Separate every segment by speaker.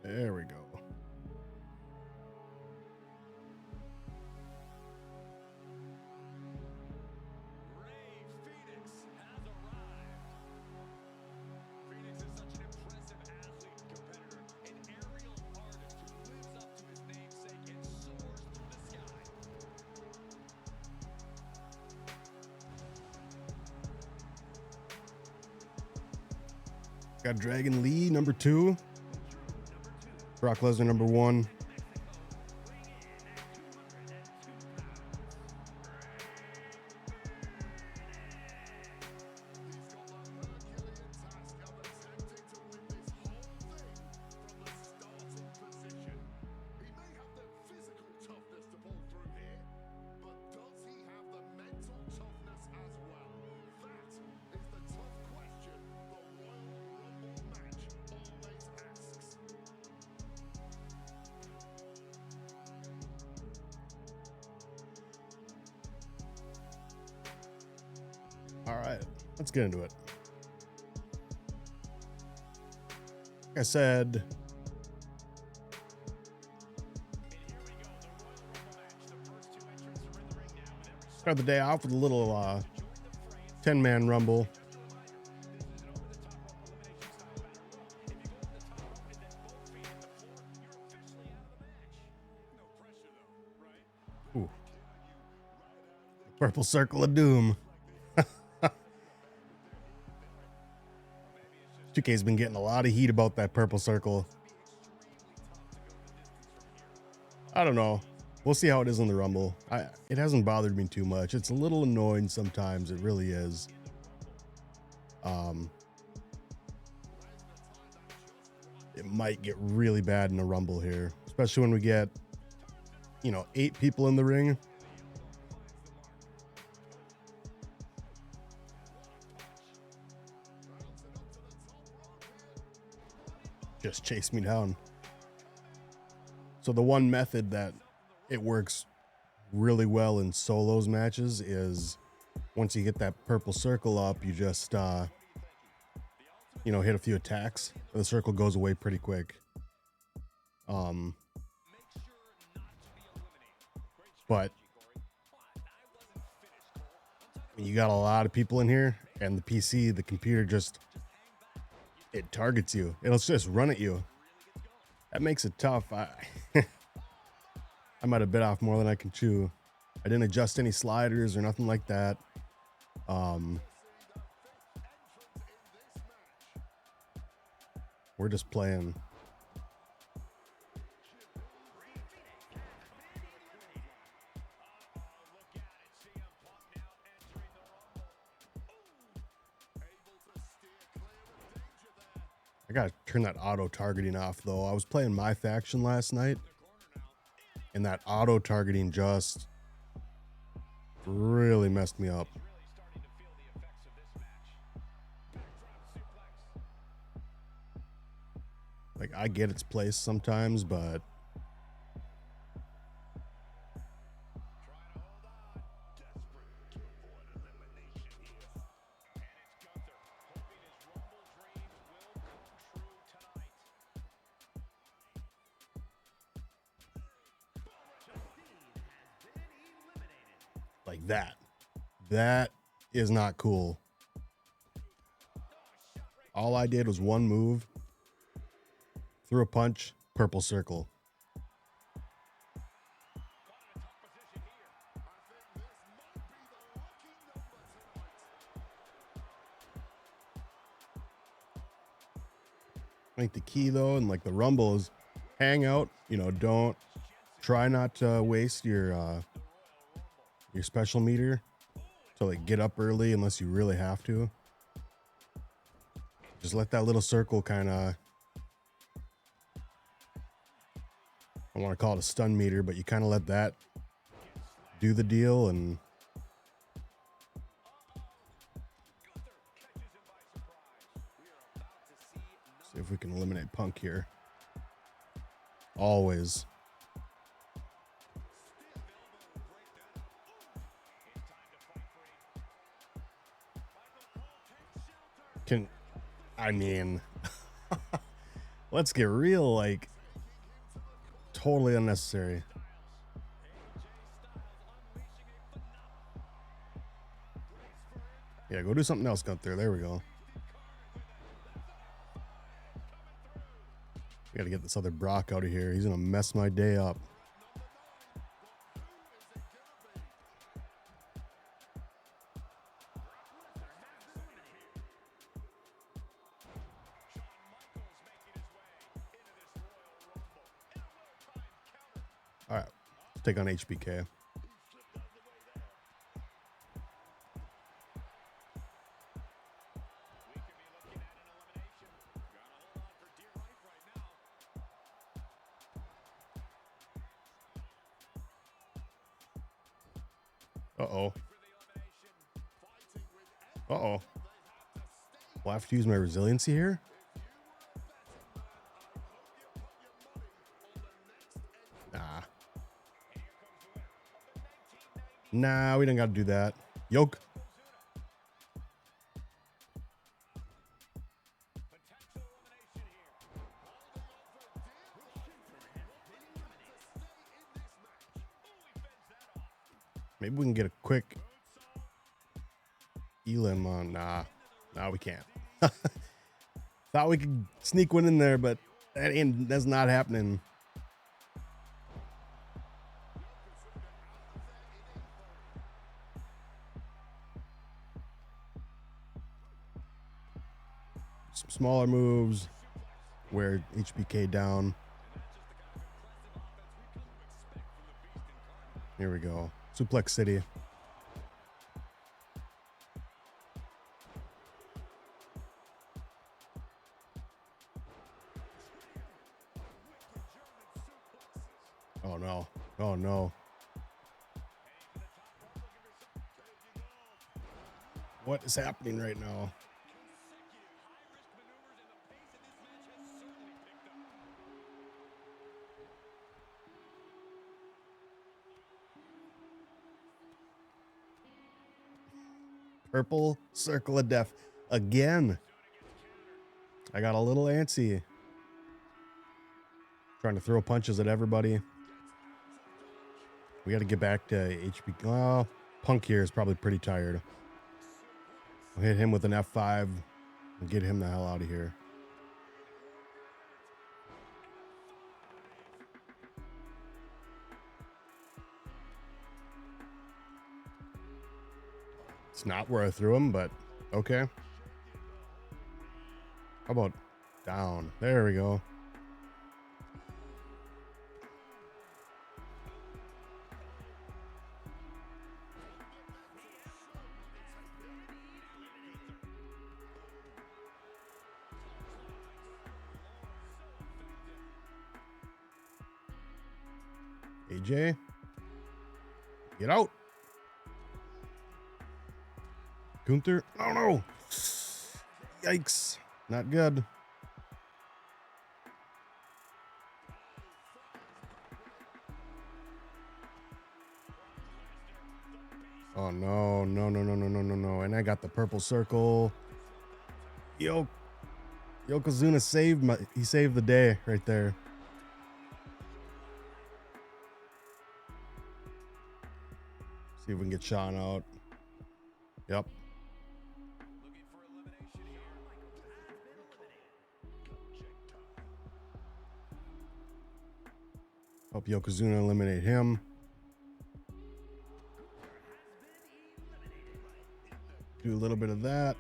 Speaker 1: There we go.
Speaker 2: Ray Phoenix has arrived. Phoenix is such an impressive athlete and competitor, an aerial artist who lives up to his namesake and soars through the sky.
Speaker 1: Got Dragon Lee, number 2. Brock Lesnar, number 1. All right, let's get into it. Like I said, start the day off with a little 10-man rumble. Ooh. Purple Circle of Doom. 2K's been getting a lot of heat about that purple circle. I don't know. We'll see how it is in the Rumble. It hasn't bothered me too much. It's a little annoying sometimes. It really is. It might get really bad in the Rumble here, especially when we get, 8 people in the ring. Just chase me down. So the one method that it works really well in solos matches is once you get that purple circle up, you just hit a few attacks. The circle goes away pretty quick. But you got a lot of people in here, and the PC, the computer, it targets you. It'll just run at you. That makes it tough. I might have bit off more than I can chew. I didn't adjust any sliders or nothing like that. We're just playing. I gotta turn that auto targeting off though. I was playing my faction last night, and that auto targeting just really messed me up. Like, I get its place sometimes, but like that is not cool. All I did was one move, threw a punch, purple circle. I think the key though, and like the Rumble, is hang out. Don't try not to waste your special meter to like get up early unless you really have to. Just let that little circle kind of, I want to call it a stun meter, but you kind of let that do the deal and see if we can eliminate Punk here. Always. Let's get real. Like, totally unnecessary. Yeah, go do something else, Gunther. There we go. We got to get this other Brock out of here. He's going to mess my day up. All right, let's take on HBK. Uh-oh. Uh-oh. Will I have to use my resiliency here? Nah. Nah, we don't got to do that. Yoke. Maybe we can get a quick Elim on. Nah, we can't. Thought we could sneak one in there, but that's not happening. Some smaller moves, wear HBK down. Here we go. Suplex City. Oh no. Oh no. What is happening right now? Purple circle of death again. I got a little antsy. Trying to throw punches at everybody. We got to get back to HB. Oh, Punk here is probably pretty tired. I'll hit him with an F5 and get him the hell out of here. It's not where I threw him, but okay. How about down? There we go. AJ, get out. Gunther, oh no. Yikes, not good. Oh no, no, no, no, no, no, no, no. And I got the purple circle. Yokozuna saved the day right there. See if we can get Sean out. Yep. Help Yokozuna eliminate him. Do a little bit of that.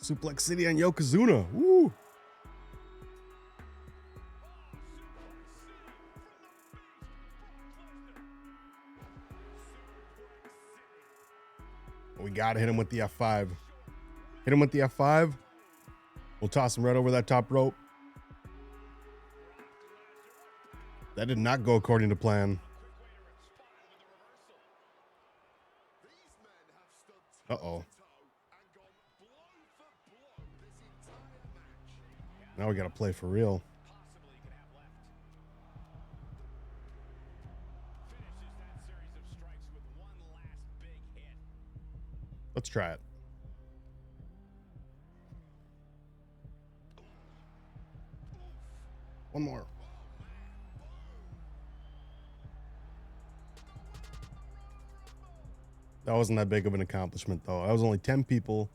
Speaker 1: Suplex City on Yokozuna. Woo! We gotta hit him with the F5. Hit him with the F5. We'll toss him right over that top rope. That did not go according to plan. Uh-oh. Now we gotta play for real. Let's try it. One more. That wasn't that big of an accomplishment, though. That was only 10 people.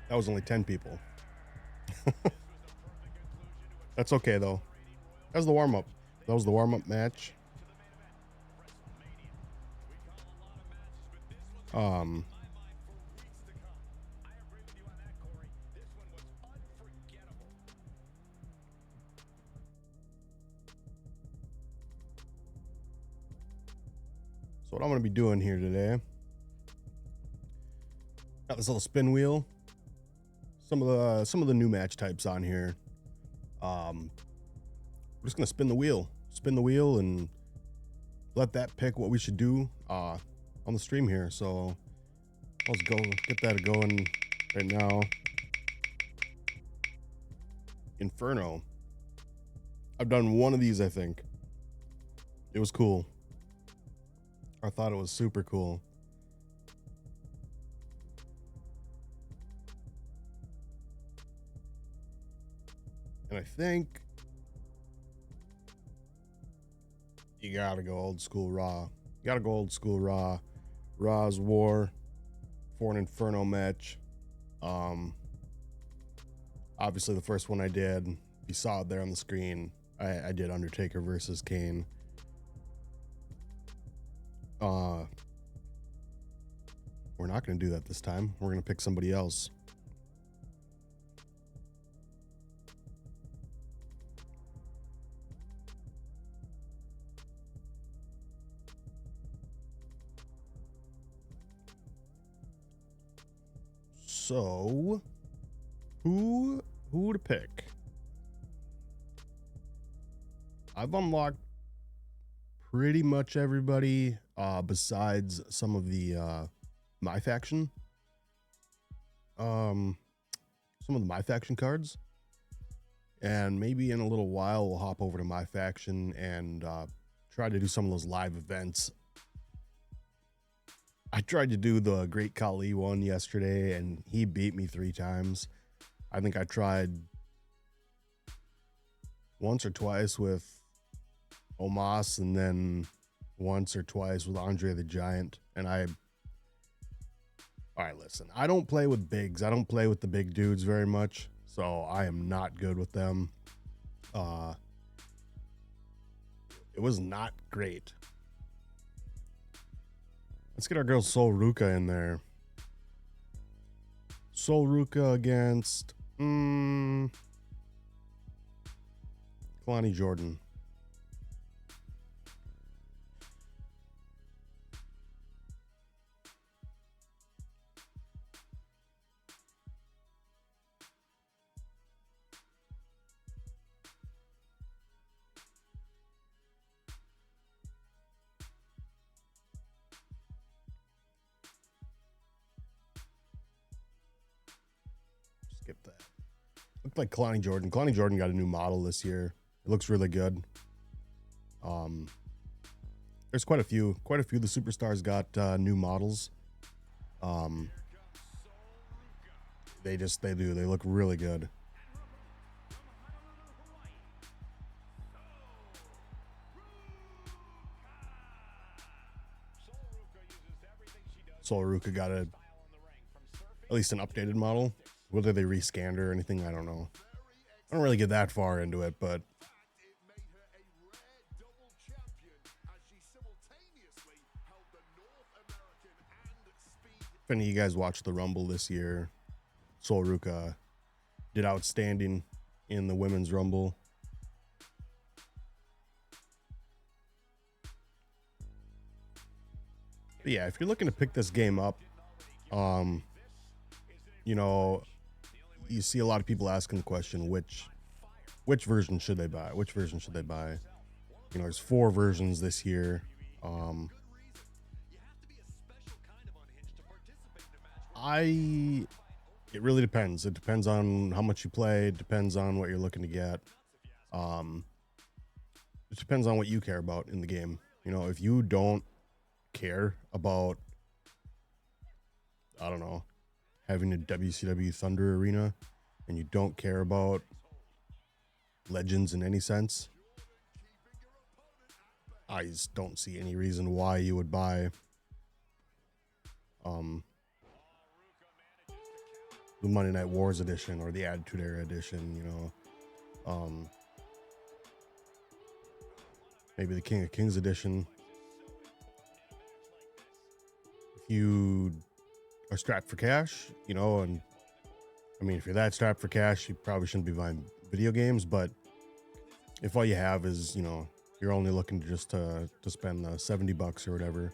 Speaker 1: That was only 10 people. That's okay, though. That was the warm-up. That was the warm-up match. So what I'm going to be doing here today, got this little spin wheel. Some of the new match types on here. We're just going to spin the wheel, and let that pick what we should do on the stream here. So let's go get that going right now. Inferno. I've done one of these, I think. It was cool. I thought it was super cool. And I think you gotta go old school Raw. You gotta go old school Raw. Raw's War for an Inferno match. Obviously the first one I did, you saw it there on the screen. I did Undertaker versus Kane. We're not going to do that this time. We're going to pick somebody else. So, who to pick? I've unlocked pretty much everybody besides some of the my faction. Some of the my faction cards. And maybe in a little while we'll hop over to my faction and try to do some of those live events. I tried to do the Great Khali one yesterday and he beat me 3 times. I think I tried once or twice with Omos and then once or twice with Andre the Giant. And all right, listen, I don't play with bigs. I don't play with the big dudes very much. So I am not good with them. It was not great. Let's get our girl Sol Ruka in there. Sol Ruka against Kalani Jordan. Skip that. Looked like Kalani Jordan. Kalani Jordan got a new model this year. It looks really good. There's quite a few of the superstars got new models. They do. They look really good. Sol Ruka got at least an updated model. Whether they rescanned her or anything, I don't know. I don't really get that far into it, but if any of you guys watched the Rumble this year, Sol Ruka did outstanding in the Women's Rumble. But yeah, if you're looking to pick this game up, you know, you see a lot of people asking the question, which version should they buy? Which version should they buy? You know, there's 4 versions this year. It really depends. It depends on how much you play. It depends on what you're looking to get. It depends on what you care about in the game. You know, if you don't care about, I don't know, having a WCW Thunder Arena, and you don't care about legends in any sense, I just don't see any reason why you would buy the Monday Night Wars edition or the Attitude Era edition, you know. Maybe the King of Kings edition. If you are strapped for cash, you know, and I mean, if you're that strapped for cash, you probably shouldn't be buying video games, but if all you have is, you know, you're only looking to just to spend the $70 or whatever,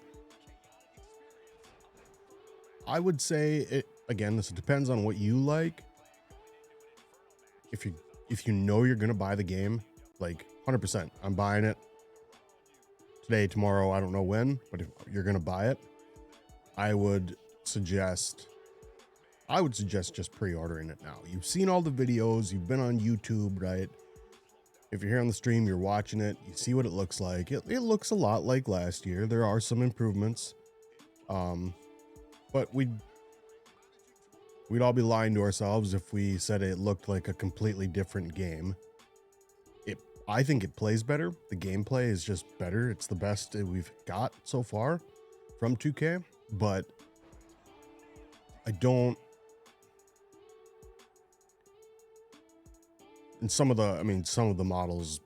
Speaker 1: I would say it again, this depends on what you like. If you know you're gonna buy the game, like 100%, I'm buying it today, tomorrow, I don't know when, but if you're gonna buy it, I would suggest just pre-ordering it now. You've seen all the videos, you've been on YouTube, right? If you're here on the stream, you're watching it, you see what it looks like. It looks a lot like last year. There are some improvements. But we'd all be lying to ourselves if we said it looked like a completely different game. I think it plays better. The gameplay is just better. It's the best we've got so far from 2K, but I don't. And some of the models,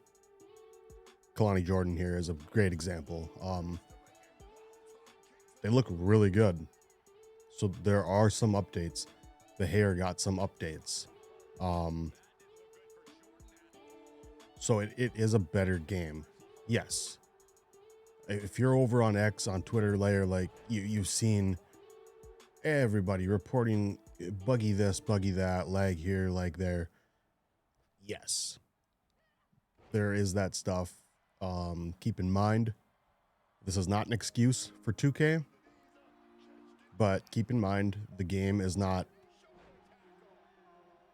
Speaker 1: Kalani Jordan here is a great example. They look really good. So there are some updates. The hair got some updates. So it is a better game. Yes. If you're over on X, on Twitter layer, like you've seen everybody reporting buggy this, buggy that, lag here, lag there. Yes. There is that stuff. Keep in mind, this is not an excuse for 2K, but keep in mind the game is not,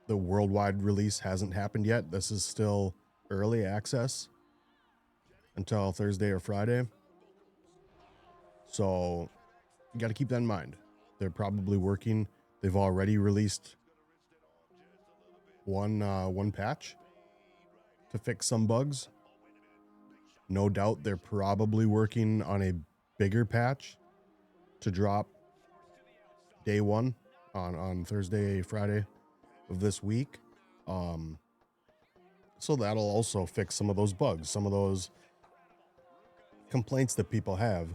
Speaker 1: the worldwide release hasn't happened yet. This is still early access until Thursday or Friday. So you got to keep that in mind. They're probably working. They've already released one patch to fix some bugs. No doubt they're probably working on a bigger patch to drop day one on Thursday, Friday of this week. So that'll also fix some of those bugs, some of those complaints that people have.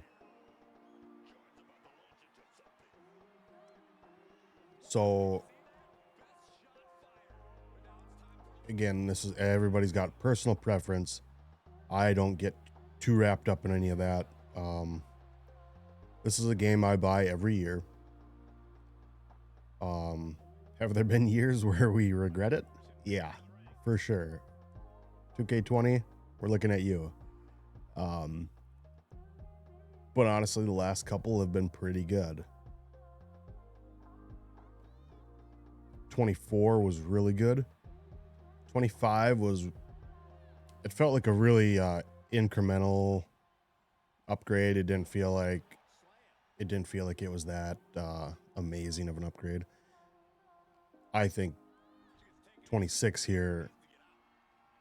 Speaker 1: So again, this is, everybody's got personal preference. I don't get too wrapped up in any of that. This is a game I buy every year. Have there been years where we regret it? Yeah, for sure. 2K20, we're looking at you. But honestly, the last couple have been pretty good. 24 was really good. 25 was, it felt like a really incremental upgrade. It didn't feel like it was that amazing of an upgrade. I think 26 here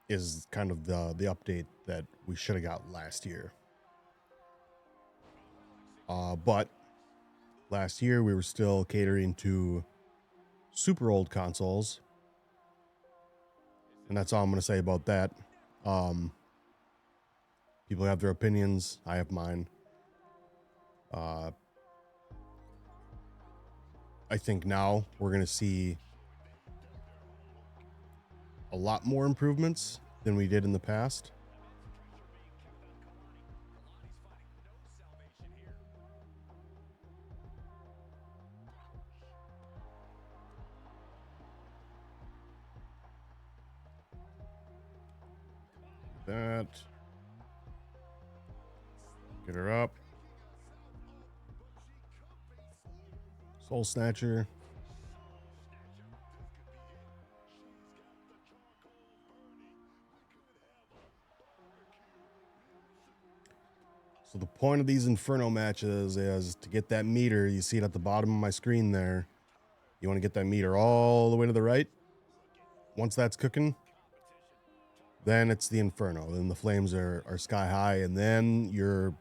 Speaker 1: is kind of the update that we should have got last year. But last year we were still catering to super old consoles, and that's all I'm going to say about that. People have their opinions. I have mine. I think now we're going to see a lot more improvements than we did in the past. That. Get her up. Soul Snatcher. So the point of these Inferno matches is to get that meter. You see it at the bottom of my screen there. You want to get that meter all the way to the right. once that's cooking, then it's the Inferno. Then the flames are sky high, and then your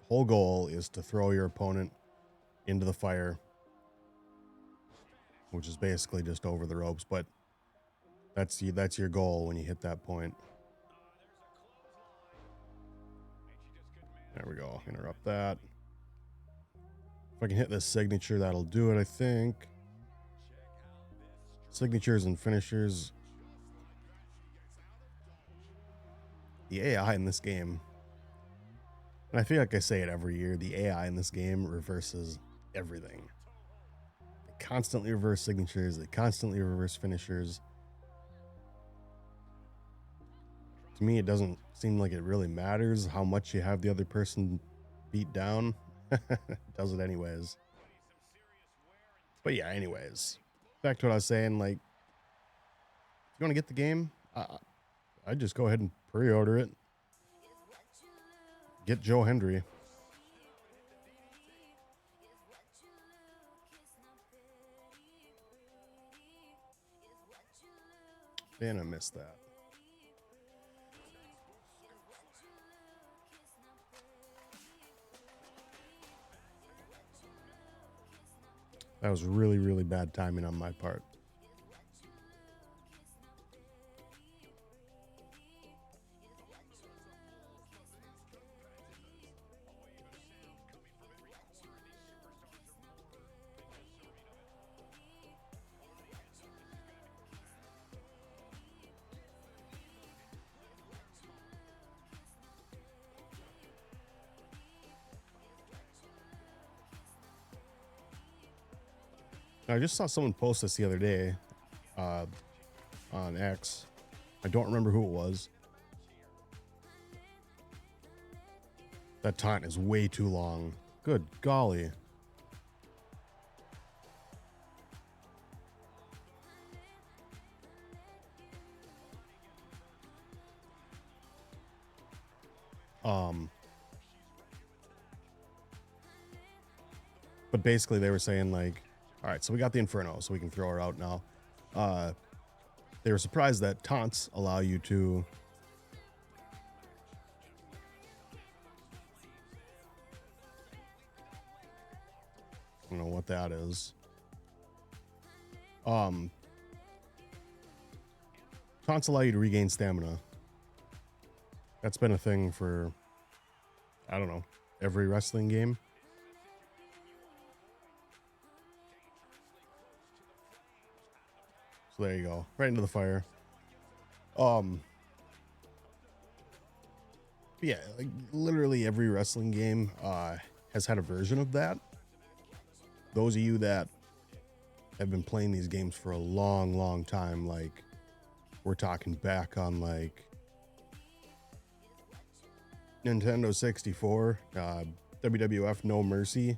Speaker 1: whole goal is to throw your opponent into the fire, which is basically just over the ropes. But that's your goal when you hit that point. There we go. Interrupt that. If I can hit this signature, that'll do it, I think. Signatures and finishers. The AI in this game, and I feel like I say it every year, the AI in this game reverses everything. They constantly reverse signatures. They constantly reverse finishers. To me, it doesn't seem like it really matters how much you have the other person beat down. It does it anyways. But yeah, anyways, back to what I was saying. Like, if you want to get the game, I'd just go ahead and pre-order it. Get Joe Hendry. And I missed that. That was really, really bad timing on my part. I just saw someone post this the other day on X. I don't remember who it was. That taunt is way too long. Good golly. But basically they were saying like, all right, so we got the Inferno, so we can throw her out now. They were surprised that taunts allow you to I don't know what that is. Taunts allow you to regain stamina. That's been a thing for, I don't know, every wrestling game. So there you go, right into the fire. Yeah, like literally every wrestling game has had a version of that. Those of you that have been playing these games for a long, long time, like we're talking back on like Nintendo 64, WWF No Mercy,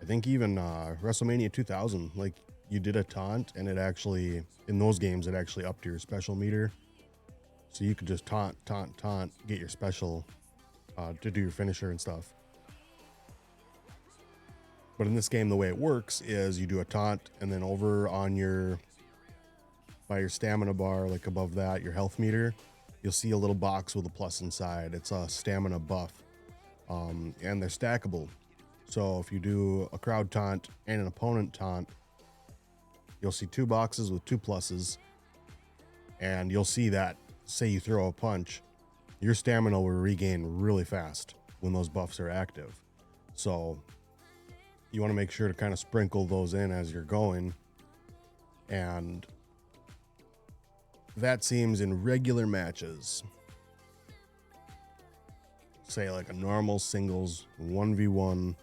Speaker 1: I think even WrestleMania 2000, like you did a taunt and it actually, in those games, it actually upped your special meter. So you could just taunt, get your special to do your finisher and stuff. But in this game, the way it works is you do a taunt and then over on by your stamina bar, like above that, your health meter, you'll see a little box with a plus inside. It's a stamina buff. And they're stackable. So if you do a crowd taunt and an opponent taunt, you'll see two boxes with two pluses. And you'll see that, say you throw a punch, your stamina will regain really fast when those buffs are active. So you want to make sure to kind of sprinkle those in as you're going. And that seems in regular matches, say like a normal singles 1v1,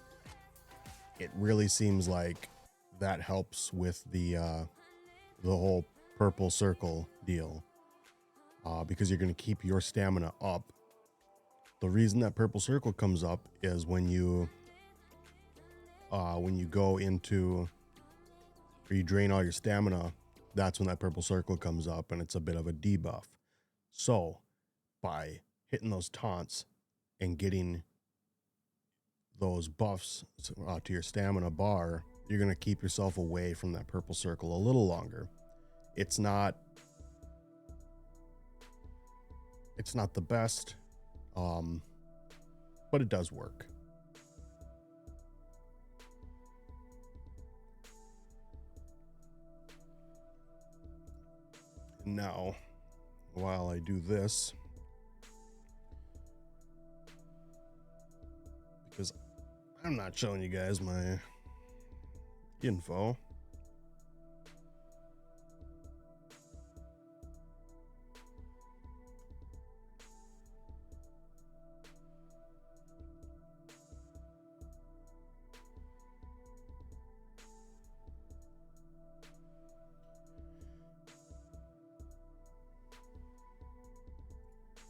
Speaker 1: it really seems like that helps with the whole purple circle deal, because you're going to keep your stamina up. The reason that purple circle comes up is when you go into, or you drain all your stamina, that's when that purple circle comes up and it's a bit of a debuff. So by hitting those taunts and getting those buffs to your stamina bar, you're going to keep yourself away from that purple circle a little longer. It's not It's not the best, but it does work. Now, while I do this, because I'm not showing you guys my info.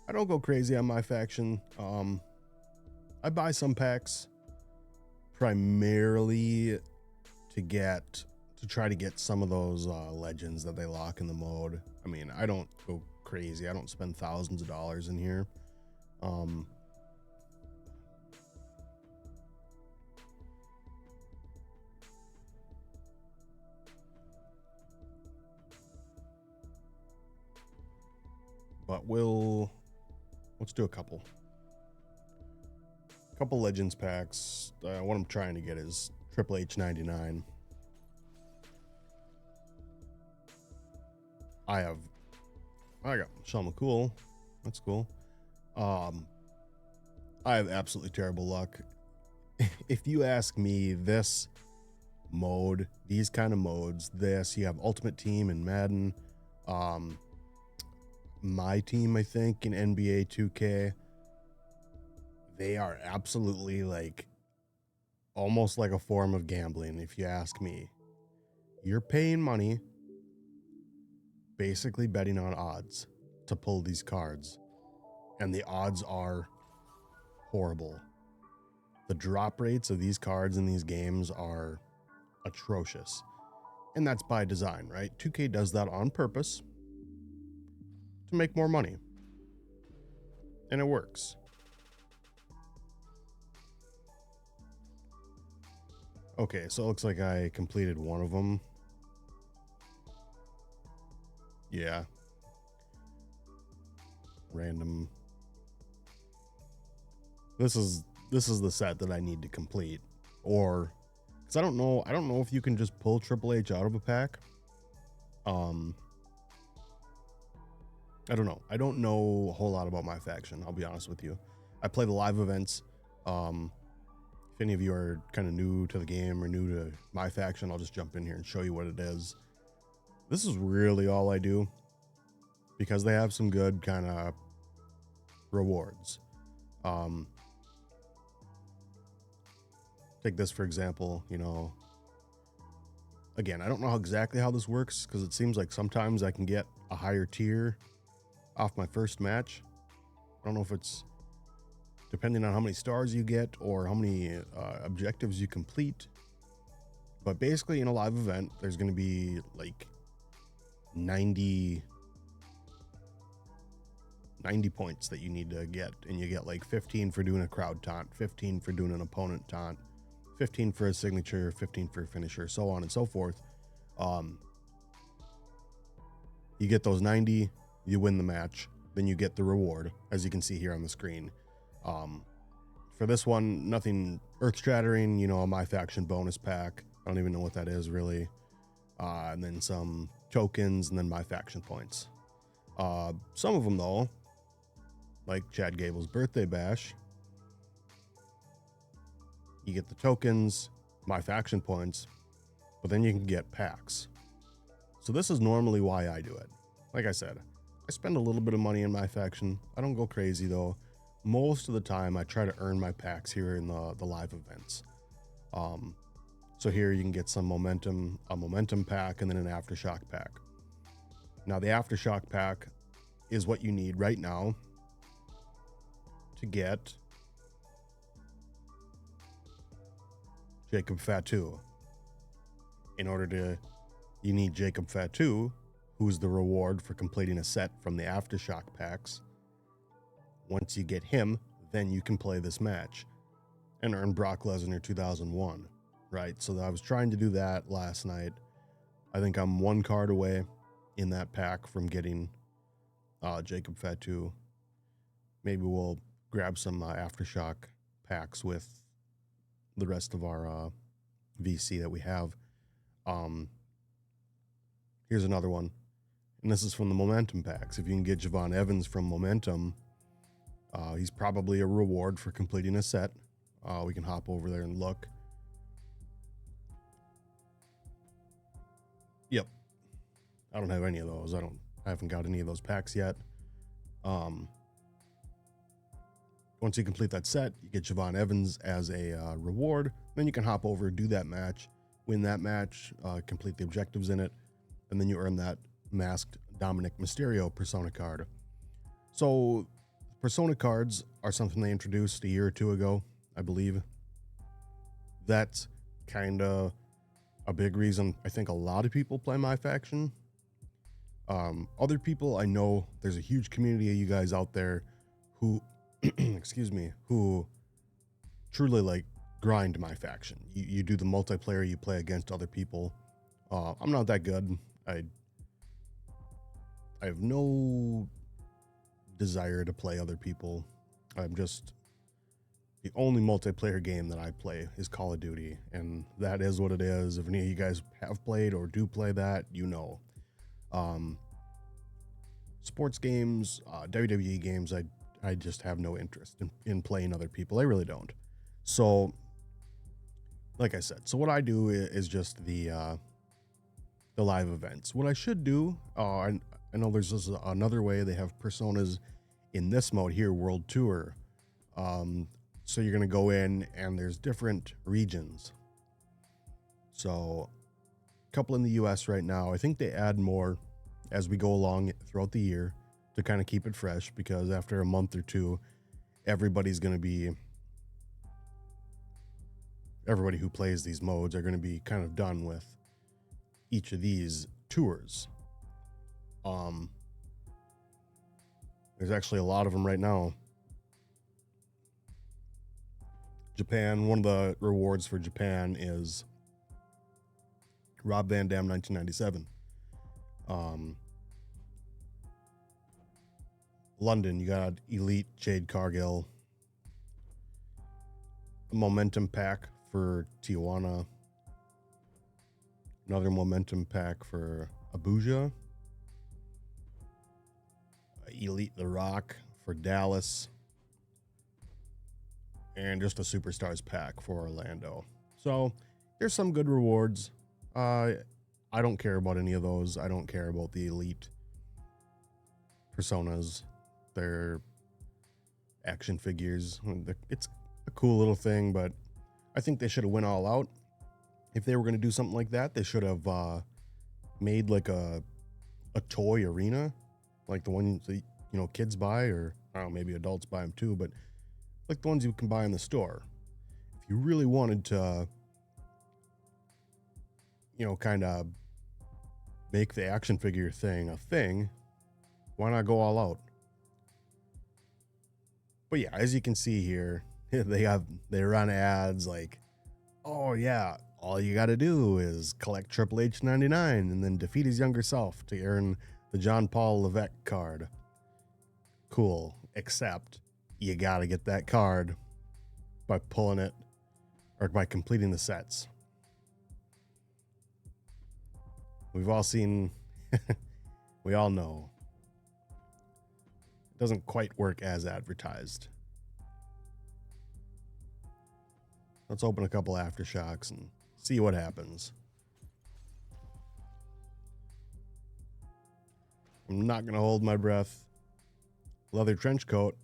Speaker 1: I don't go crazy on my faction. I buy some packs primarily to try to get some of those legends that they lock in the mode. I mean, I don't go crazy. I don't spend thousands of dollars in here. But let's do a couple legends packs. What I'm trying to get is Triple H 99. I got Shawn McCool. That's cool. I have absolutely terrible luck. If you ask me, this mode, these kind of modes, you have Ultimate Team in Madden, my team, I think, in NBA 2K, they are absolutely like almost like a form of gambling, if you ask me. You're paying money, basically betting on odds to pull these cards, and the odds are horrible. The drop rates of these cards in these games are atrocious, and that's by design, right? 2K does that on purpose to make more money, and it works. Okay, so it looks like I completed one of them. Yeah. Random. This is the set that I need to complete, or because I don't know if you can just pull Triple H out of a pack. I don't know. I don't know a whole lot about my faction, I'll be honest with you. I play the live events. If any of you are kind of new to the game or new to my faction, I'll just jump in here and show you what it is. This is really all I do, because they have some good kind of rewards. Take this for example, again, I don't know exactly how this works, because it seems like sometimes I can get a higher tier off my first match. I don't know if it's depending on how many stars you get or how many objectives you complete. But basically, in a live event, there's going to be like 90 points that you need to get, and you get like 15 for doing a crowd taunt, 15 for doing an opponent taunt, 15 for a signature, 15 for a finisher, so on and so forth. You get those 90, you win the match, then you get the reward, as you can see here on the screen. For this one, nothing earth-shattering, a My Faction bonus pack. I don't even know what that is really. And then some tokens, and then My Faction points. Some of them though, like Chad Gable's birthday bash, you get the tokens, My Faction points, but then you can get packs. So this is normally why I do it. Like I said, I spend a little bit of money in My Faction. I don't go crazy though. Most of the time I try to earn my packs here in the live events. So here you can get some momentum, a momentum pack, and then an aftershock pack. Now the aftershock pack is what you need right now to get Jacob Fatu. You need Jacob Fatu, who's the reward for completing a set from the aftershock packs. Once you get him, then you can play this match and earn Brock Lesnar 2001, right? So I was trying to do that last night. I think I'm one card away in that pack from getting Jacob Fatu. maybe we'll grab some Aftershock packs with the rest of our VC that we have. Here's another one, and this is from the Momentum packs. If you can get Javon Evans from Momentum, he's probably a reward for completing a set. We can hop over there and look. Yep. I don't have any of those. I haven't got any of those packs yet. Once you complete that set, you get Javon Evans as a reward. Then you can hop over, do that match, win that match, complete the objectives in it, and then you earn that masked Dominic Mysterio Persona card. So Persona cards are something they introduced a year or two ago, I believe. That's kind of a big reason I think a lot of people play my faction. Other people, I know there's a huge community of you guys out there who excuse me, who truly like grind my faction. You do the multiplayer, you play against other people. I'm not that good. I have no desire to play other people. I'm just, the only multiplayer game that I play is Call of Duty, and that is what it is. If any of you guys have played or do play that, you know. Sports games, WWE games, I just have no interest in playing other people. I really don't. So, like I said, so what I do is just the live events. What I should do, I know there's this another way. They have personas in this mode here, World Tour. So you're going to go in and there's different regions. So a couple in the US right now. I think they add more as we go along throughout the year to kind of keep it fresh, because after a month or two, everybody who plays these modes are going to be kind of done with each of these tours. There's actually a lot of them right now. Japan, one of the rewards for Japan is Rob Van Dam 1997. London, you got Elite Jade Cargill. A momentum pack for Tijuana. Another momentum pack for Abuja. Elite The Rock for Dallas. And just a Superstars pack for Orlando. So there's some good rewards. I don't care about any of those. I don't care about the Elite personas. They're action figures. It's a cool little thing, but I think they should have went all out. If they were going to do something like that, they should have made like a toy arena, like the ones that, you know, kids buy, or I don't know, maybe adults buy them too, but like the ones you can buy in the store. If you really wanted to, you know, kind of make the action figure thing a thing, why not go all out? But yeah, as you can see here, they run ads like, oh yeah, all you got to do is collect Triple H 99 and then defeat his younger self to earn the John Paul Levesque card. Cool, except you got to get that card by pulling it or by completing the sets. We've all seen, we all know, it doesn't quite work as advertised. Let's open a couple Aftershocks and see what happens. I'm not going to hold my breath. Leather trench coat.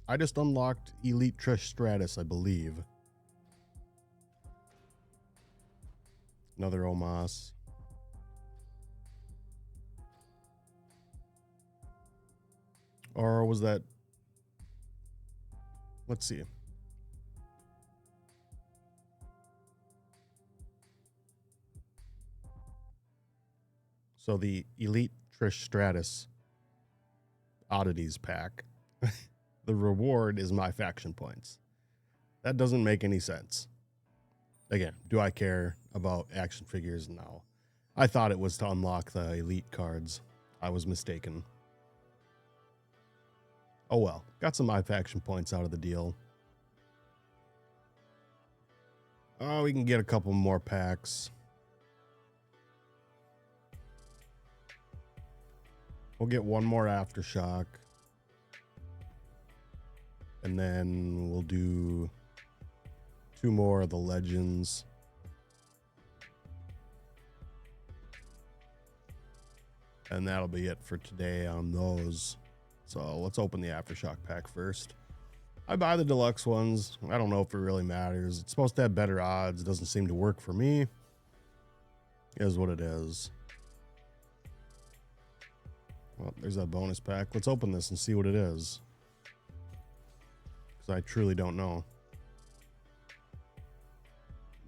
Speaker 1: I just unlocked Elite Trish Stratus, I believe. Another Omos. Or was that... Let's see. So the Elite Trish Stratus Oddities pack, the reward is my faction points. That doesn't make any sense. Again, do I care about action figures? No. I thought it was to unlock the Elite cards. I was mistaken. Oh well, got some MyFaction points out of the deal. Oh, we can get a couple more packs. We'll get one more Aftershock. And then we'll do 2 more of the Legends. And that'll be it for today on those. So let's open the Aftershock pack first. I buy the deluxe ones. I don't know if it really matters. It's supposed to have better odds. It doesn't seem to work for me. It is what it is. Well, there's that bonus pack. Let's open this and see what it is. Because I truly don't know.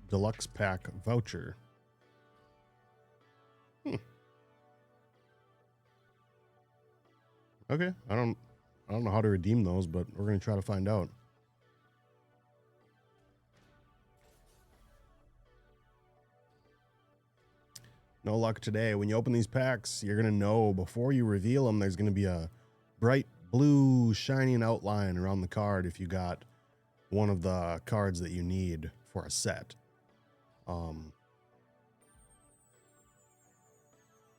Speaker 1: Deluxe pack voucher. Okay, I don't know how to redeem those, but we're going to try to find out. No luck today. When you open these packs, you're going to know before you reveal them, there's going to be a bright blue shining outline around the card if you got one of the cards that you need for a set.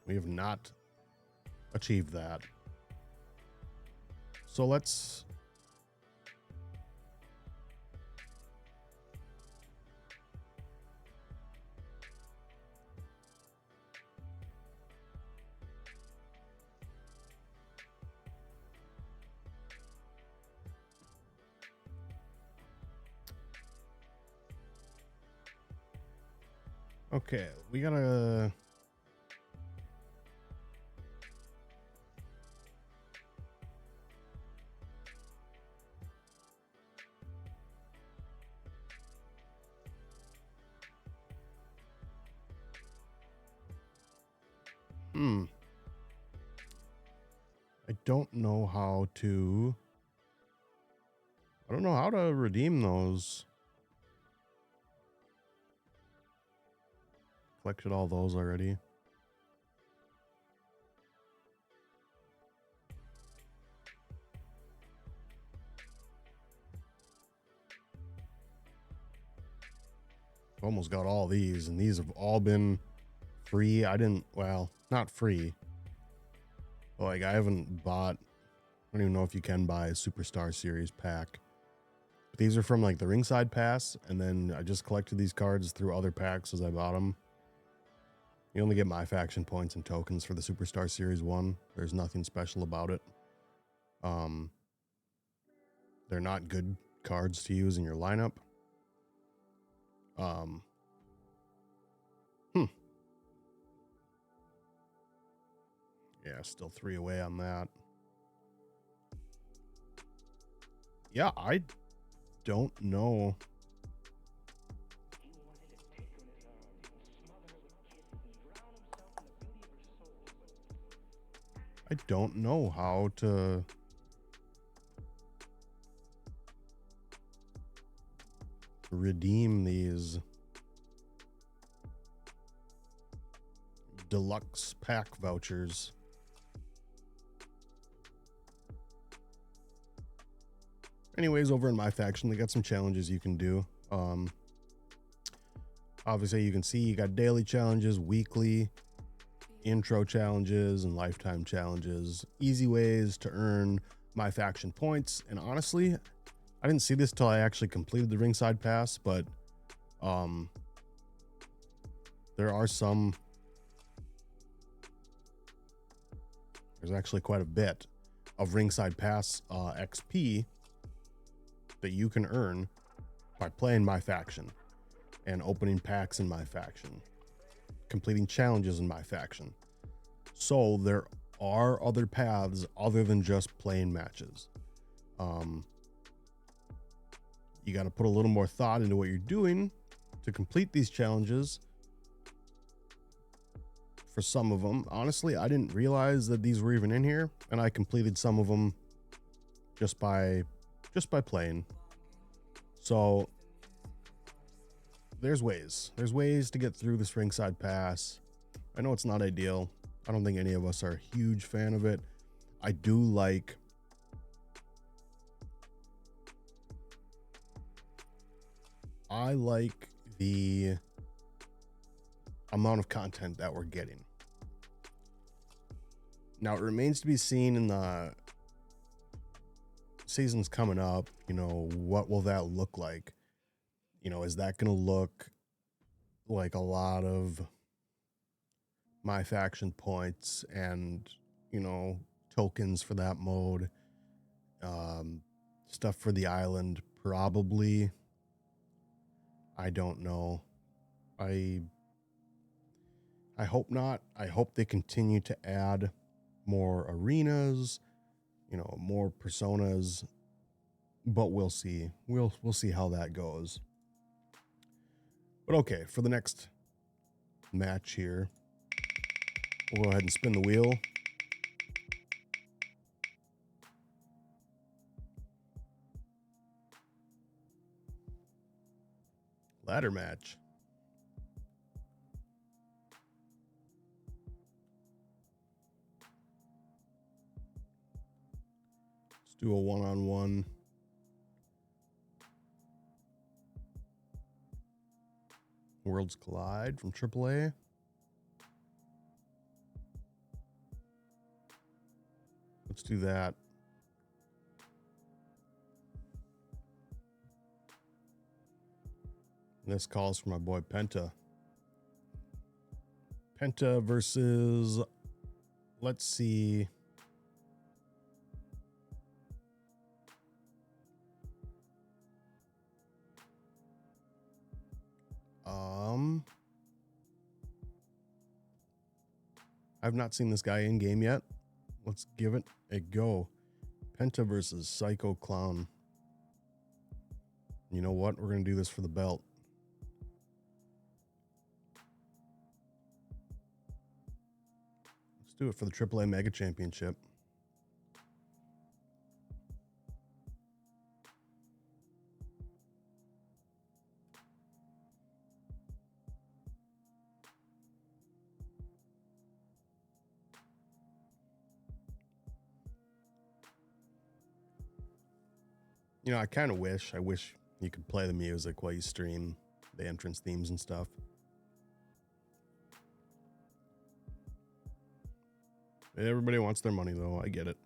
Speaker 1: We have not achieved that. So let's okay, we gotta I don't know how to redeem those. Collected all those already. Almost got all these, and these have all been free. Well, not free. Like, I haven't bought, I don't even know if you can buy a Superstar Series pack. But these are from like the Ringside Pass, and then I just collected these cards through other packs as I bought them. You only get MyFaction points and tokens for the Superstar Series 1. There's nothing special about it. They're not good cards to use in your lineup. Yeah, still 3 away on that. Yeah, I don't know. I don't know how to redeem these deluxe pack vouchers. Anyways, over in MyFaction, they got some challenges you can do. Obviously, you can see you got daily challenges, weekly, intro challenges, and lifetime challenges. Easy ways to earn MyFaction points. And honestly, I didn't see this till I actually completed the Ringside Pass, but there are some. There's actually quite a bit of Ringside Pass XP that you can earn by playing MyFaction and opening packs in MyFaction, completing challenges in MyFaction. So there are other paths other than just playing matches. You got to put a little more thought into what you're doing to complete these challenges. For some of them, honestly, I didn't realize that these were even in here, and I completed some of them just by playing. So there's ways to get through this Ringside Pass. I know it's not ideal. I don't think any of us are a huge fan of it. I do like I like the amount of content that we're getting. Now, it remains to be seen in the seasons coming up, what will that look like? Is that going to look like a lot of my faction points and, tokens for that mode? Stuff for the island, probably. I don't know. I hope not. I hope they continue to add more arenas, more personas, but we'll see. We'll see how that goes. But okay, for the next match here, we'll go ahead and spin the wheel. Ladder match. Let's do a one-on-one. Worlds Collide from AAA. Let's do that. This calls for my boy Penta. Penta versus, let's see. I've not seen this guy in game yet. Let's give it a go. Penta versus Psycho Clown. You know what? We're going to do this for the belt. Let's do it for the AAA Mega Championship. I kind of wish you could play the music while you stream the entrance themes and stuff. Everybody wants their money, though. I get it.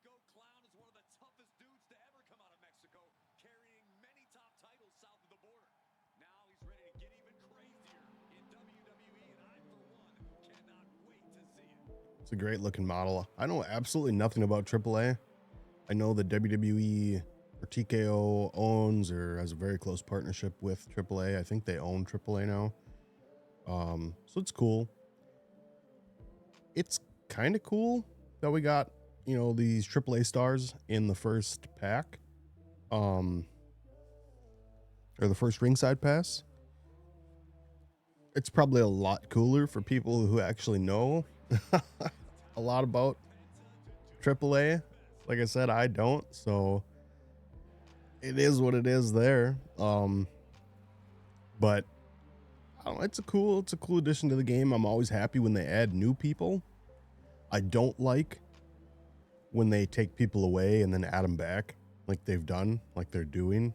Speaker 2: Psycho Clown is one of the toughest dudes to ever come out of Mexico, carrying many top titles south of the border. Now he's ready to get even crazier in WWE, and I, for one, cannot wait to see it.
Speaker 1: It's a great looking model. I know absolutely nothing about AAA. I know that WWE or TKO owns or has a very close partnership with AAA. I think they own AAA now. So it's cool. It's kind of cool that we got, these AAA stars in the first pack. Or the first ringside pass. It's probably a lot cooler for people who actually know a lot about AAA. Like I said, I don't, so it is what it is there. But I don't know, it's a cool addition to the game. I'm always happy when they add new people. I don't like when they take people away and then add them back, like they've done, like they're doing.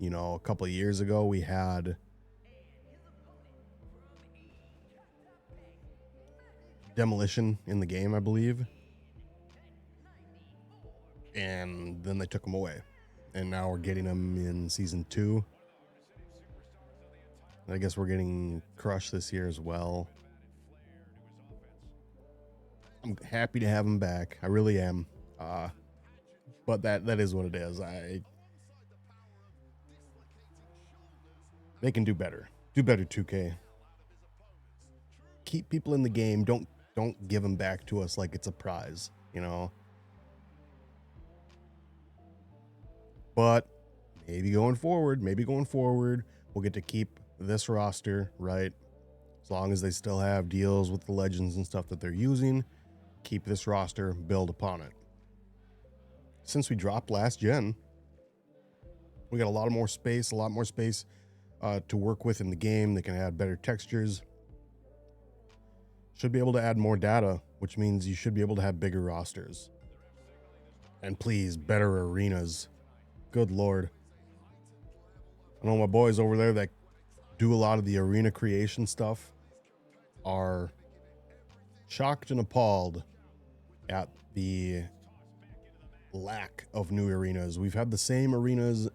Speaker 1: A couple of years ago, we had Demolition in the game, I believe. And then they took him away. And now we're getting him in season 2. I guess we're getting Crush this year as well. I'm happy to have him back. I really am. But that is what it is. They can do better. Do better, 2K. Keep people in the game. Don't give them back to us like it's a prize, But maybe going forward, we'll get to keep this roster, right? As long as they still have deals with the legends and stuff that they're using, keep this roster, build upon it. Since we dropped last gen, we got a lot more space to work with in the game. They can add better textures. Should be able to add more data, which means you should be able to have bigger rosters. And please, better arenas. Good Lord. I know my boys over there that do a lot of the arena creation stuff are shocked and appalled at the lack of new arenas. We've had the same arenas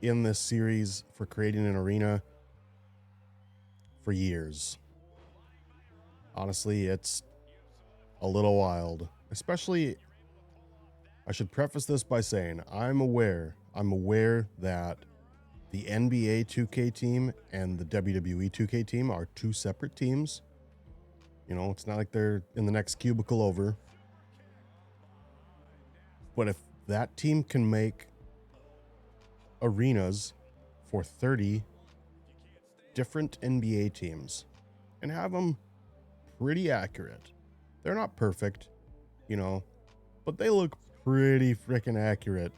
Speaker 1: in this series for creating an arena for years. Honestly, it's a little wild. Especially, I should preface this by saying I'm aware that the NBA 2K team and the WWE 2K team are two separate teams. You know, it's not like they're in the next cubicle over. But if that team can make arenas for 30 different NBA teams and have them pretty accurate. They're not perfect, you know, but they look pretty freaking accurate.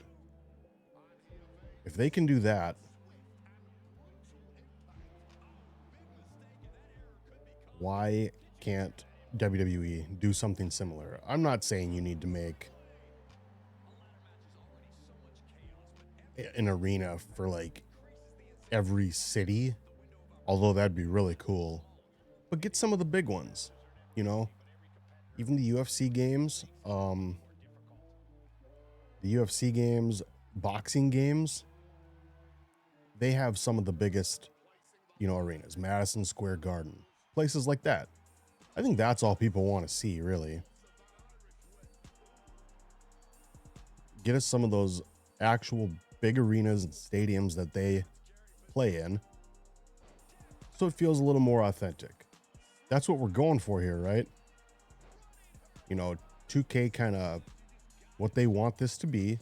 Speaker 1: If they can do that, why can't WWE do something similar? I'm not saying you need to make an arena for like every city, although that'd be really cool. But get some of the big ones, you know, even the UFC games, boxing games, they have some of the biggest, you know, arenas, Madison Square Garden, places like that. I think that's all people want to see, really. Get us some of those actual big arenas and stadiums that they play in, so it feels a little more authentic. That's what we're going for here, right? You know, 2K kind of, what they want this to be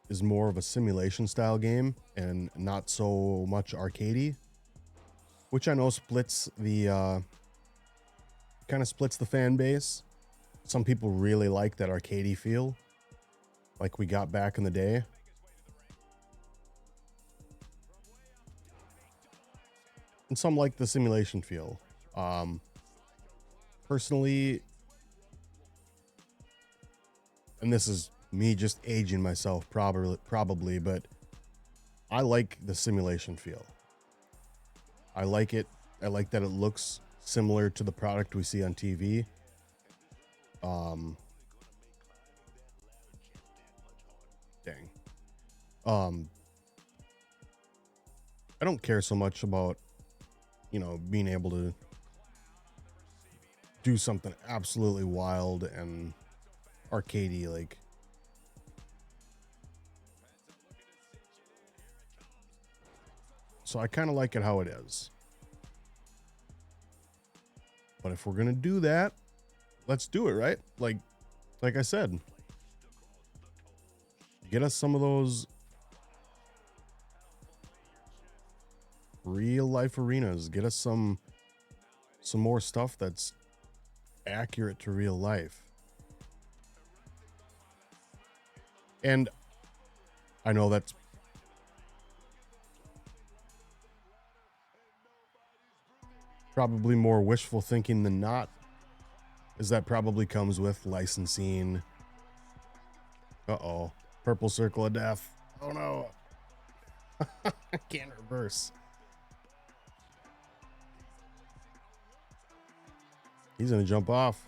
Speaker 1: is more of a simulation style game and not so much arcadey, which I know splits the fan base. Some people really like that arcadey feel like we got back in the day. And some like the simulation feel. Personally, and this is me just aging myself probably, but I like the simulation feel. I like it. I like that it looks similar to the product we see on TV. I don't care so much about, you know, being able to do something absolutely wild and arcadey, like, so I kind of like it how it is. But if we're gonna do that, let's do it, right? Like I said, get us some of those real life arenas. Get us some more stuff that's accurate to real life. And I know that's probably more wishful thinking than not, is that probably comes with licensing. Uh-oh. Purple circle of death. Oh no. I can't reverse. He's gonna jump off.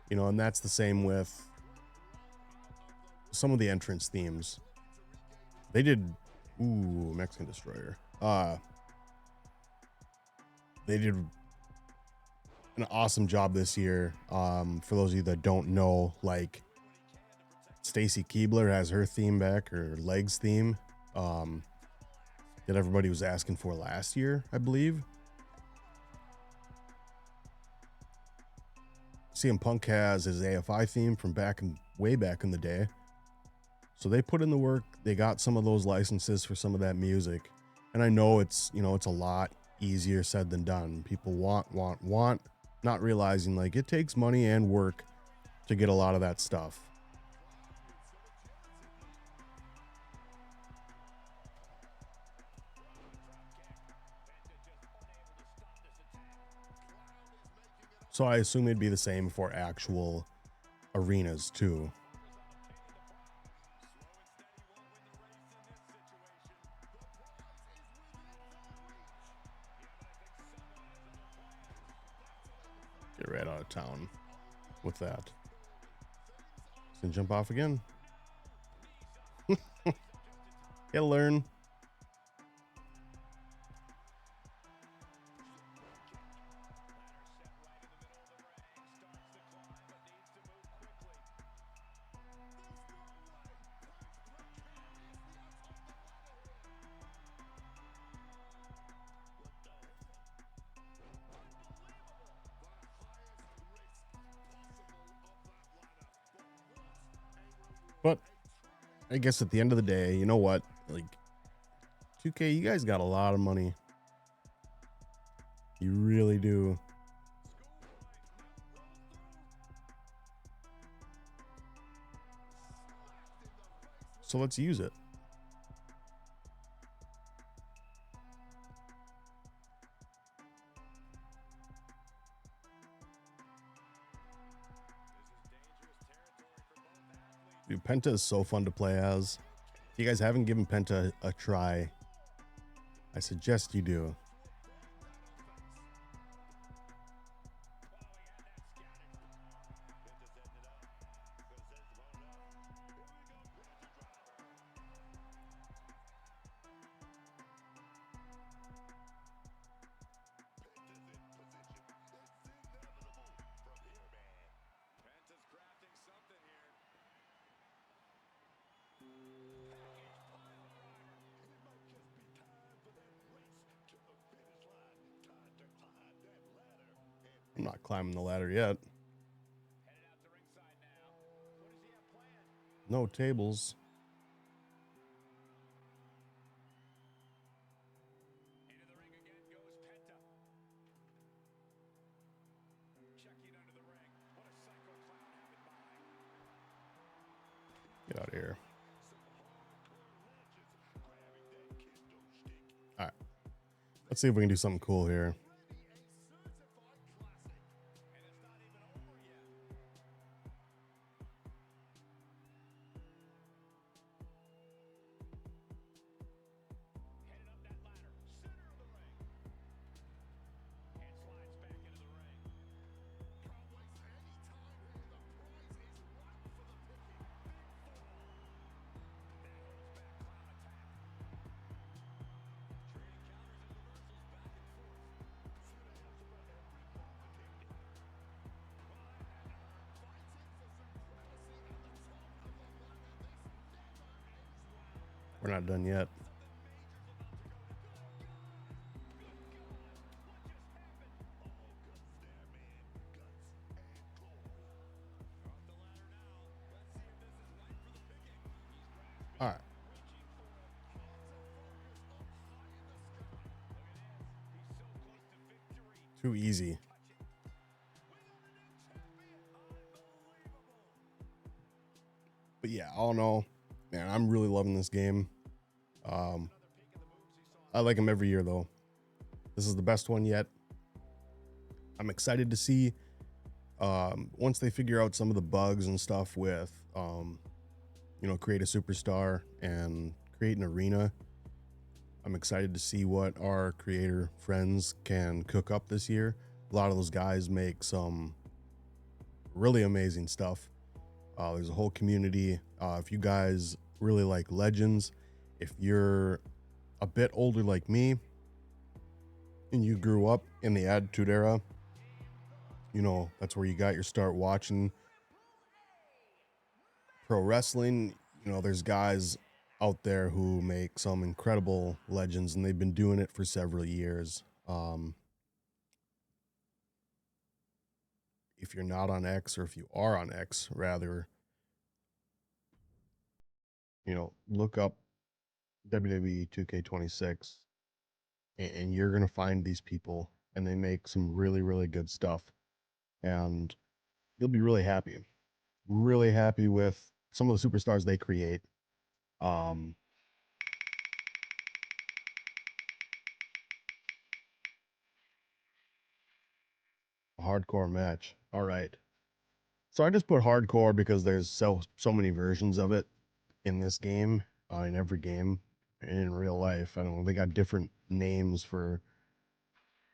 Speaker 1: You know, and that's the same with some of the entrance themes. They did, ooh, Mexican Destroyer. They did an awesome job this year. For those of you that don't know, like, Stacy Keibler has her theme back, her legs theme, that everybody was asking for last year, I believe. CM Punk has his AFI theme from back in way back in the day. So they put in the work. They got some of those licenses for some of that music. And I know it's, it's a lot easier said than done. People want, not realizing like it takes money and work to get a lot of that stuff. So I assume it'd be the same for actual arenas too. Get right out of town with that. He's gonna jump off again. He'll learn. But I guess at the end of the day, you know what? Like 2K, you guys got a lot of money. You really do. So let's use it. Dude, Penta is so fun to play as. If you guys haven't given Penta a try, I suggest you do.
Speaker 2: Penta's crafting something here.
Speaker 1: I'm not climbing the ladder yet.
Speaker 2: Headed out to ringside now. What does he have planned?
Speaker 1: No tables.
Speaker 2: Into the ring again goes Penta. Checking under the ring. What a psycho clown happened by.
Speaker 1: Get out of here. All right. Let's see if we can do something cool here. We're not done yet. All right. Too easy. But yeah, all in all, man, I'm really loving this game. I like them every year though. This is the best one yet. I'm excited to see once they figure out some of the bugs and stuff with create a superstar and create an arena. I'm excited to see what our creator friends can cook up this year. A lot of those guys make some really amazing stuff. There's a whole community. If you guys really like Legends, if you're a bit older like me and you grew up in the Attitude Era, that's where you got your start watching pro wrestling. There's guys out there who make some incredible legends, and they've been doing it for several years. If you're not on X, or if you are on X rather, look up WWE 2K26 and you're going to find these people and they make some really, really good stuff. And you'll be really happy with some of the superstars they create. Um, a hardcore match. All right. So I just put hardcore because there's so many versions of it in this game, in every game, and in real life. I don't know. They got different names for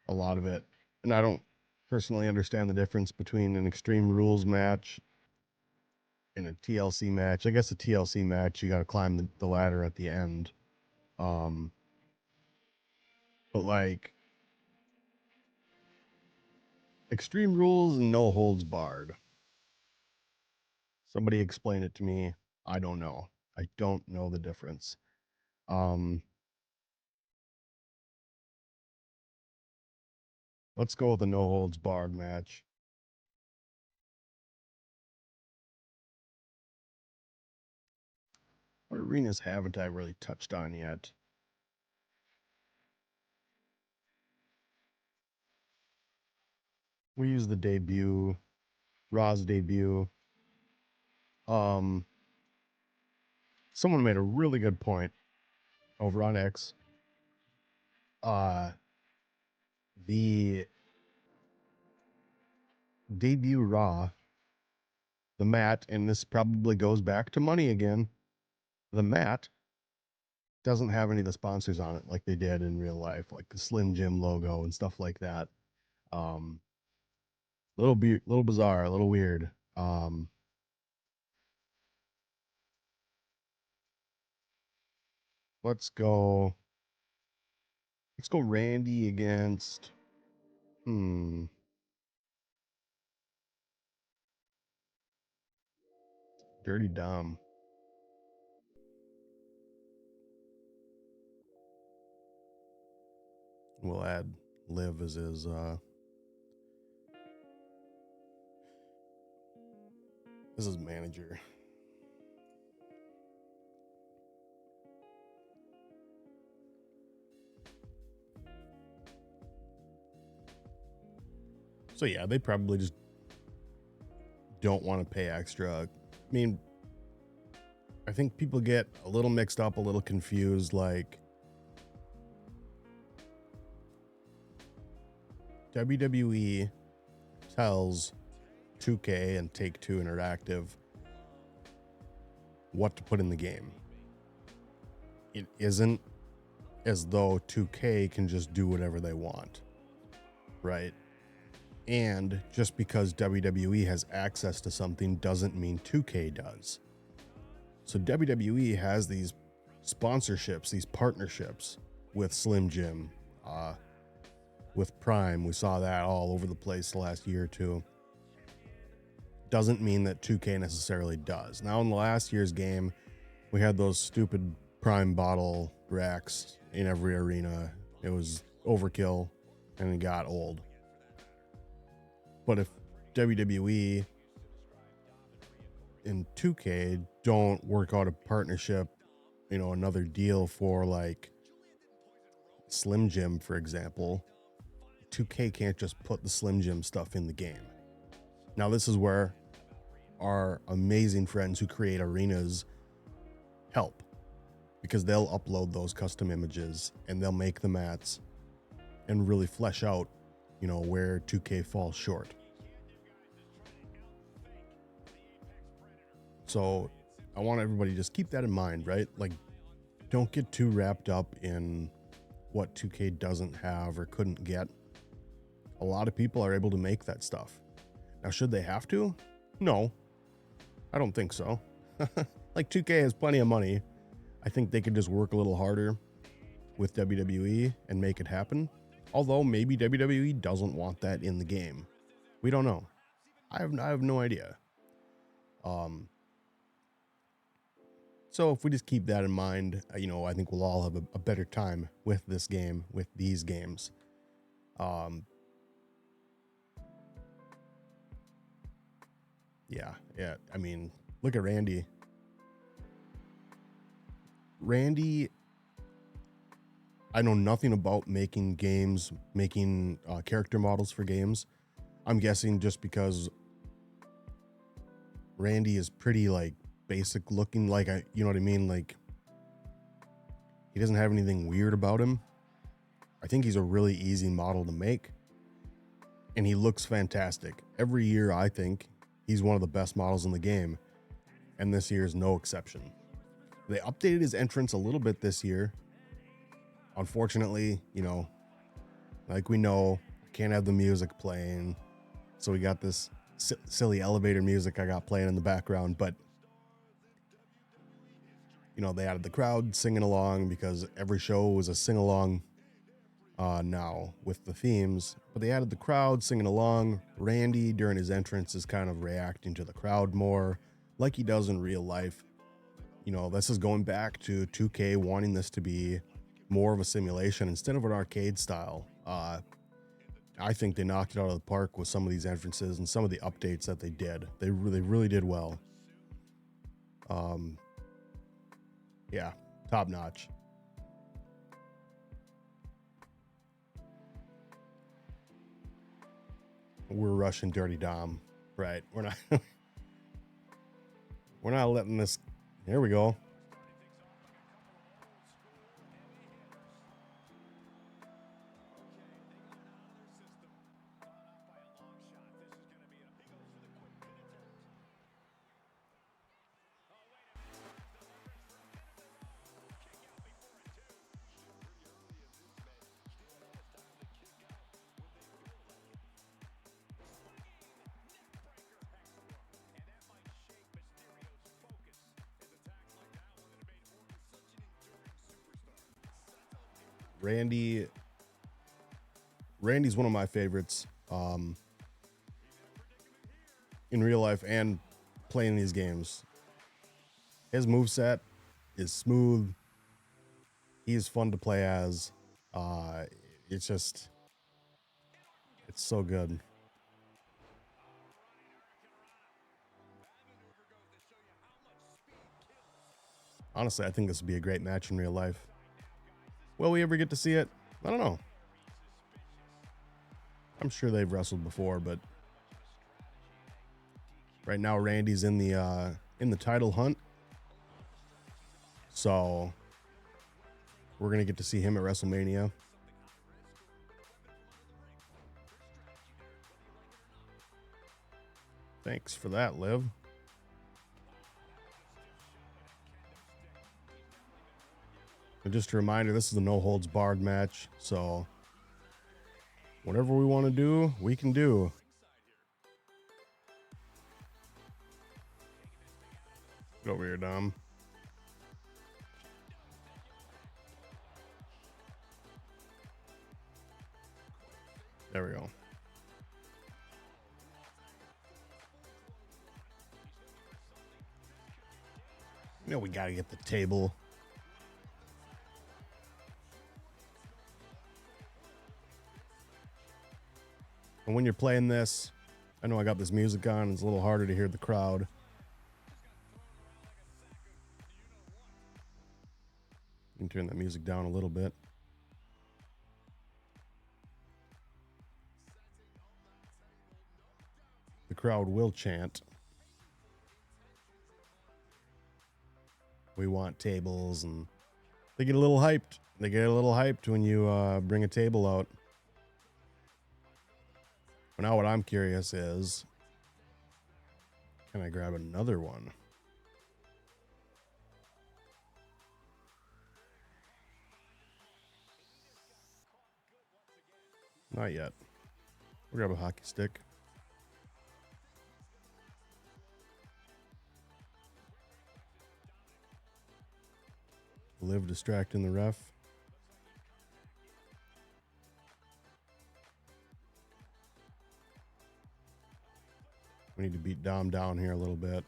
Speaker 1: a lot of it, and I don't personally understand the difference between an Extreme Rules match and a TLC match. I guess a TLC match you got to climb the ladder at the end, um, but like Extreme Rules and No Holds Barred. Somebody explain it to me. I don't know. I don't know the difference. Um, let's go with the No Holds Barred match. What arenas haven't I really touched on yet? We use the debut, Raw's debut. Um, someone made a really good point over on X. Uh, the debut Raw, the mat, and this probably goes back to money again. The mat doesn't have any of the sponsors on it like they did in real life, like the Slim Jim logo and stuff like that. Um, little bizarre, a little weird. Um, let's go. Let's go Randy against. Dirty Dom. We'll add Liv as his manager. So yeah, they probably just don't want to pay extra. I mean, I think people get a little mixed up, a little confused. Like WWE tells 2K and Take-Two Interactive what to put in the game. It isn't as though 2K can just do whatever they want, right? And just because WWE has access to something doesn't mean 2K does. So WWE has these sponsorships, these partnerships with Slim Jim, with Prime. We saw that all over the place the last year or two. Doesn't mean that 2K necessarily does. Now, in the last year's game, we had those stupid Prime bottle racks in every arena. It was overkill and it got old. But if WWE and 2K don't work out a partnership, another deal for like Slim Jim, for example, 2K can't just put the Slim Jim stuff in the game. Now, this is where our amazing friends who create arenas help, because they'll upload those custom images and they'll make the mats and really flesh out, where 2K falls short. So I want everybody to just keep that in mind, right? Like, don't get too wrapped up in what 2K doesn't have or couldn't get. A lot of people are able to make that stuff. Now, should they have to? No, I don't think so. Like, 2K has plenty of money. I think they could just work a little harder with WWE and make it happen. Although maybe WWE doesn't want that in the game. We don't know. I have no idea. So if we just keep that in mind, I think we'll all have a better time with this game, with these games. Yeah. I mean, look at Randy. Randy, I know nothing about making games, making character models for games. I'm guessing just because Randy is pretty like basic looking, like you know what I mean? Like he doesn't have anything weird about him. I think he's a really easy model to make. And he looks fantastic. Every year, I think he's one of the best models in the game. And this year is no exception. They updated his entrance a little bit this year. Unfortunately, you know, like we know, can't have the music playing. So we got this silly elevator music I got playing in the background. But, you know, they added the crowd singing along because every show was a sing-along now with the themes. But they added the crowd singing along. Randy, during his entrance, is kind of reacting to the crowd more like he does in real life. You know, this is going back to 2K wanting this to be more of a simulation instead of an arcade style. I think they knocked it out of the park with some of these entrances and some of the updates that they did. They really did well. Yeah, top notch. We're rushing Dirty Dom, right? We're not. We're not letting this. There we go. Randy's one of my favorites in real life and playing these games. His moveset is smooth. He is fun to play as. It's so good. Honestly, I think this would be a great match in real life. Will we ever get to see it? I don't know. I'm sure they've wrestled before, but right now Randy's in the title hunt. So we're gonna get to see him at WrestleMania. Thanks for that, Liv. And just a reminder, this is a no holds barred match, so whatever we want to do, we can do. Get over here, Dom. There we go. You know, we got to get the table. And when you're playing this, I know I got this music on. It's a little harder to hear the crowd. You can turn that music down a little bit. The crowd will chant. We want tables, and they get a little hyped. They get a little hyped when you bring a table out. But now what I'm curious is, can I grab another one? Not yet. We'll grab a hockey stick. Liv distracting the ref. We need to beat Dom down here a little bit.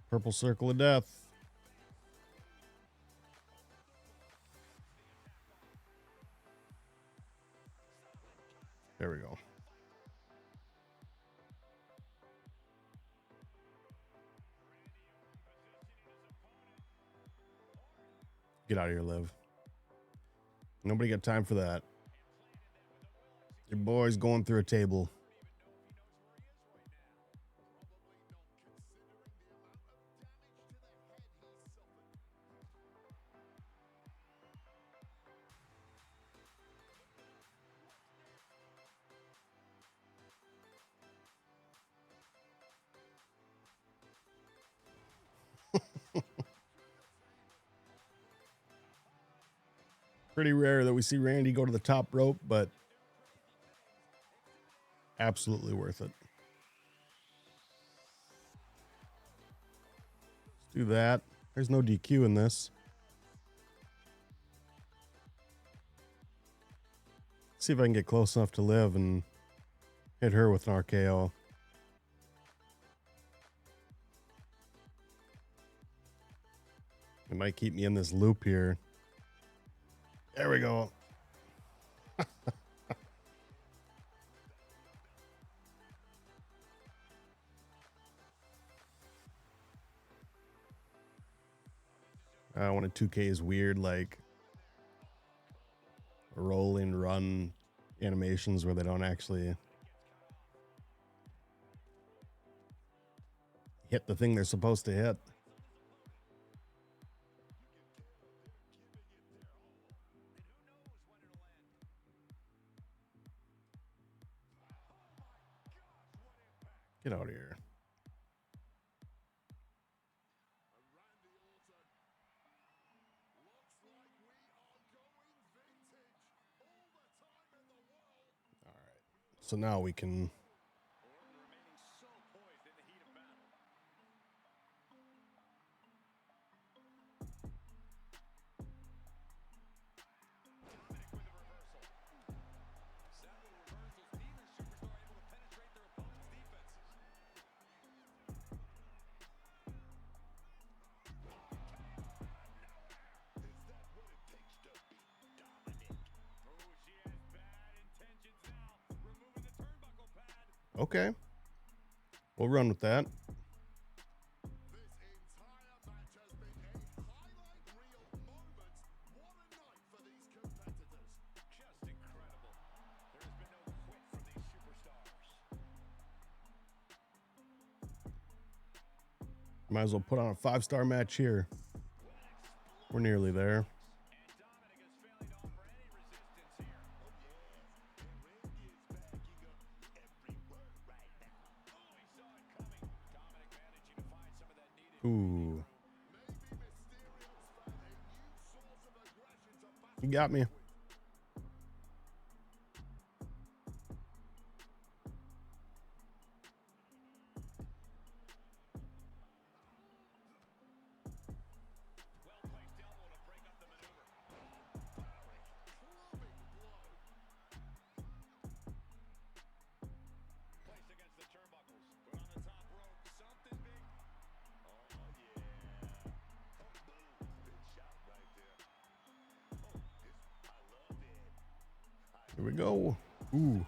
Speaker 1: Purple circle of death. There we go. Get out of here, Liv. Nobody got time for that. Your boy's going through a table. Pretty rare that we see Randy go to the top rope, but absolutely worth it. Let's do that. There's no DQ in this. See if I can get close enough to Liv and hit her with an RKO. It might keep me in this loop here. There we go. I wanted 2K is weird, like roll and run animations where they don't actually hit the thing they're supposed to hit. Get out of here. All right. So now we can okay. We'll run with that. Might as well put on a 5-star match here. We're nearly there. Ooh. You got me. Here we go. Ooh.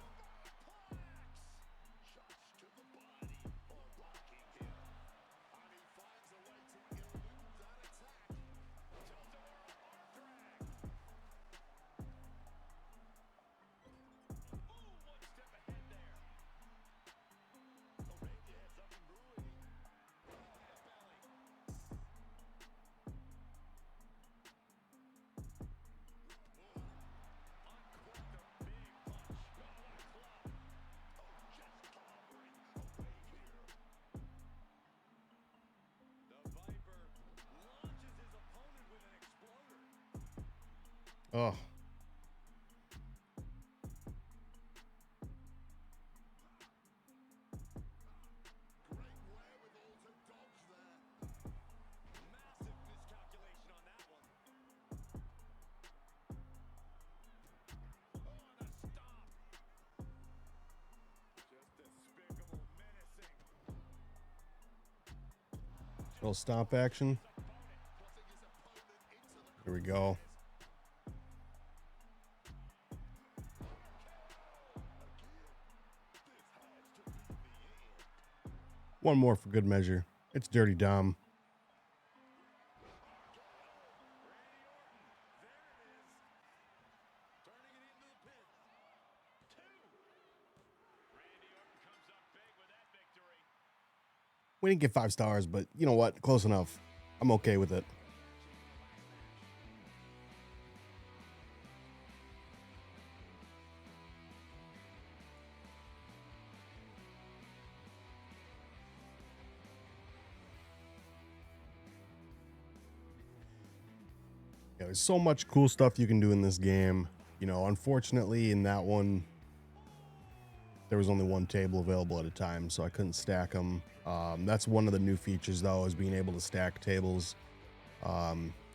Speaker 1: Oh. Little stomp action. Here we go. One more for good measure. It's Dirty Dom. We didn't get 5 stars, but you know what? Close enough. I'm okay with it. Yeah, there's so much cool stuff you can do in this game. You know, unfortunately, in that one, there was only one table available at a time, so I couldn't stack them. That's one of the new features, though, is being able to stack tables.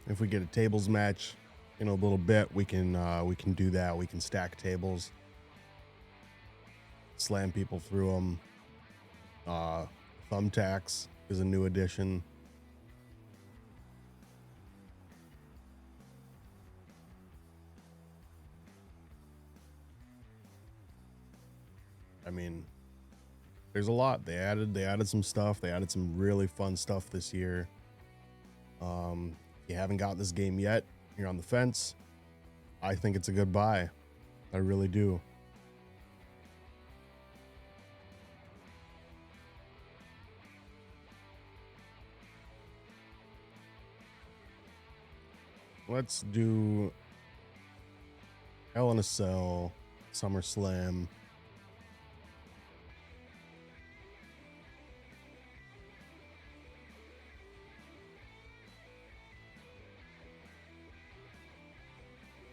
Speaker 1: If we get a tables match in a little bit, we can do that. We can stack tables, slam people through them. Thumbtacks is a new addition. I mean, there's a lot. They added some stuff. They added some really fun stuff this year. If you haven't got this game yet, you're on the fence. I think it's a good buy. I really do. Let's do Hell in a Cell, SummerSlam.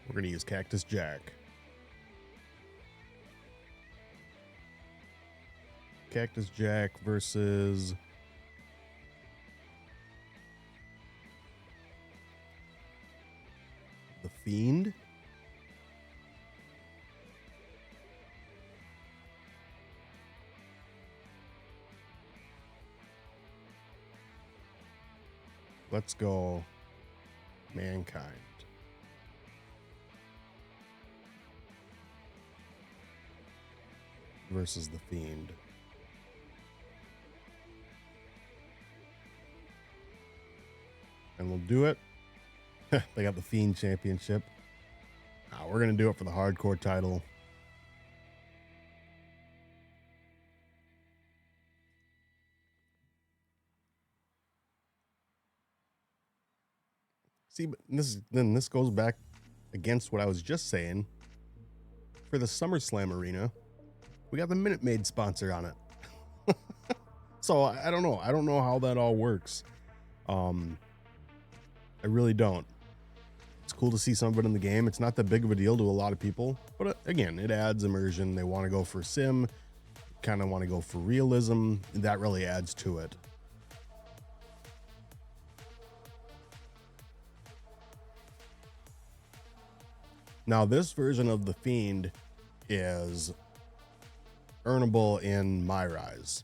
Speaker 1: We're going to use Cactus Jack. Cactus Jack versus The Fiend. Let's go Mankind. Versus The Fiend. And we'll do it. They got the Fiend Championship. We're going to do it for the hardcore title. See, but this goes back against what I was just saying. For the SummerSlam arena, we got the Minute Maid sponsor on it. So I don't know. I don't know how that all works. I really don't. It's cool to see some of it in the game. It's not that big of a deal to a lot of people, but again, it adds immersion. They want to go for sim, kind of want to go for realism. That really adds to it. Now, this version of The Fiend is earnable in My Rise.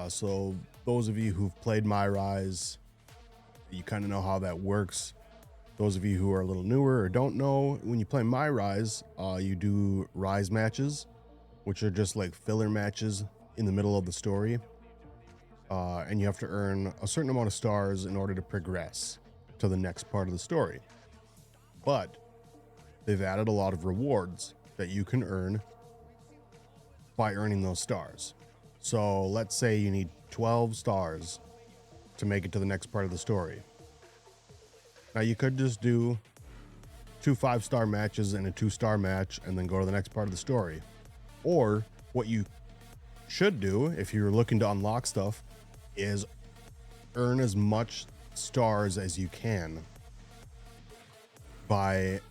Speaker 1: So those of you who've played My Rise, you kind of know how that works. Those of you who are a little newer or don't know, when you play My Rise, you do Rise matches, which are just like filler matches in the middle of the story. And you have to earn a certain amount of stars in order to progress to the next part of the story. But they've added a lot of rewards that you can earn by earning those stars. So let's say you need 12 stars to make it to the next part of the story. Now you could just do 2 5-star matches and a 2-star match and then go to the next part of the story. Or what you should do if you're looking to unlock stuff is earn as much stars as you can by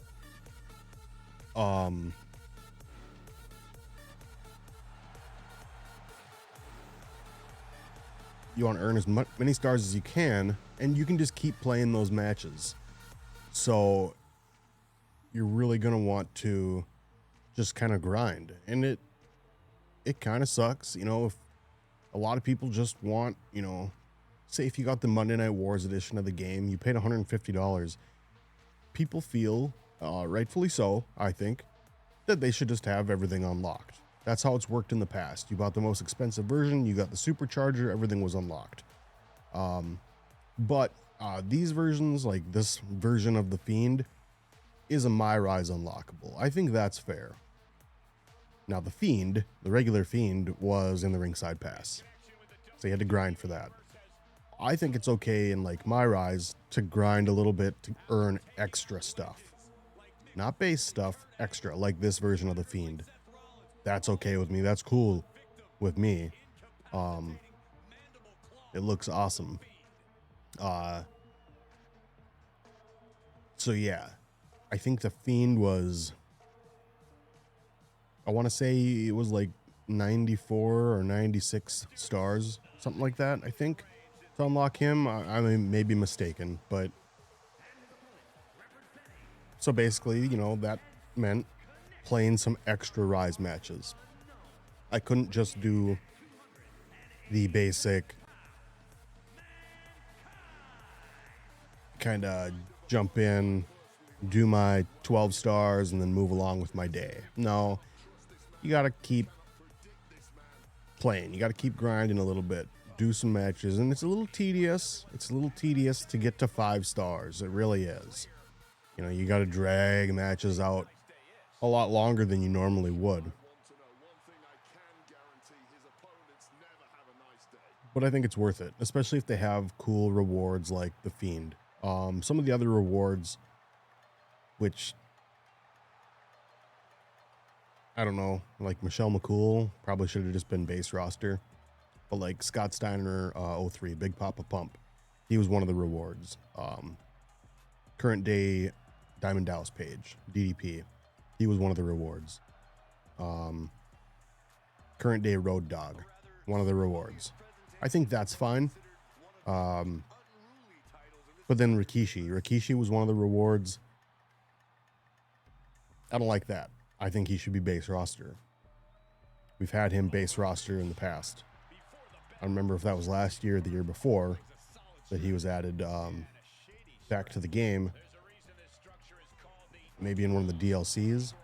Speaker 1: you want to earn as many stars as you can, and you can just keep playing those matches. So you're really going to want to just kind of grind, and it kind of sucks, you know, if a lot of people just want, you know, say if you got the Monday Night Wars edition of the game, you paid $150. People feel, rightfully so, I think, that they should just have everything unlocked. That's how it's worked in the past. You bought the most expensive version, you got the supercharger, everything was unlocked. But these versions, like this version of The Fiend, is a My Rise unlockable. I think that's fair. Now, The Fiend, the regular Fiend, was in the Ringside Pass. So you had to grind for that. I think it's okay in like my rise to grind a little bit to earn extra stuff. Not base stuff, extra, like this version of the Fiend. That's okay with me. That's cool with me. It looks awesome. So yeah, I think the Fiend was, I want to say it was like 94 or 96 stars, something like that, I think, to unlock him. I may be mistaken, but so basically, you know, that meant playing some extra rise matches. I couldn't just do the basic kind of jump in, do my 12 stars, and then move along with my day. No, you got to keep playing. You got to keep grinding a little bit, do some matches, and it's a little tedious. It's a little tedious to get to 5 stars. It really is. You know, you got to drag matches out a lot longer than you normally would. But I think it's worth it, especially if they have cool rewards like the Fiend. Some of the other rewards, which I don't know, like Michelle McCool probably should have just been base roster, but like Scott Steiner 03, Big Papa Pump, he was one of the rewards. Current day Diamond Dallas Page, DDP, he was one of the rewards. Current day Road Dog, one of the rewards. I think that's fine. But then Rikishi was one of the rewards. I don't like that. I think he should be base roster. We've had him base roster in the past. I don't remember if that was last year or the year before that he was added back to the game. Maybe in one of the DLCs.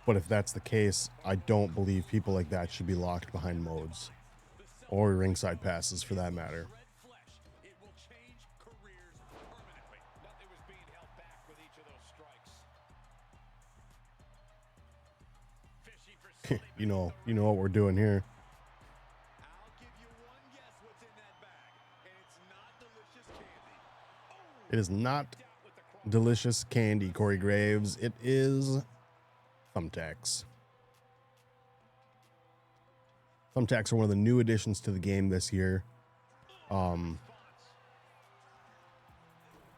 Speaker 1: But if that's the case, I don't believe people like that should be locked behind modes. Or ringside passes for that matter. You know what we're doing here. It is not delicious candy, Corey Graves. It is thumbtacks. Thumbtacks are one of the new additions to the game this year. A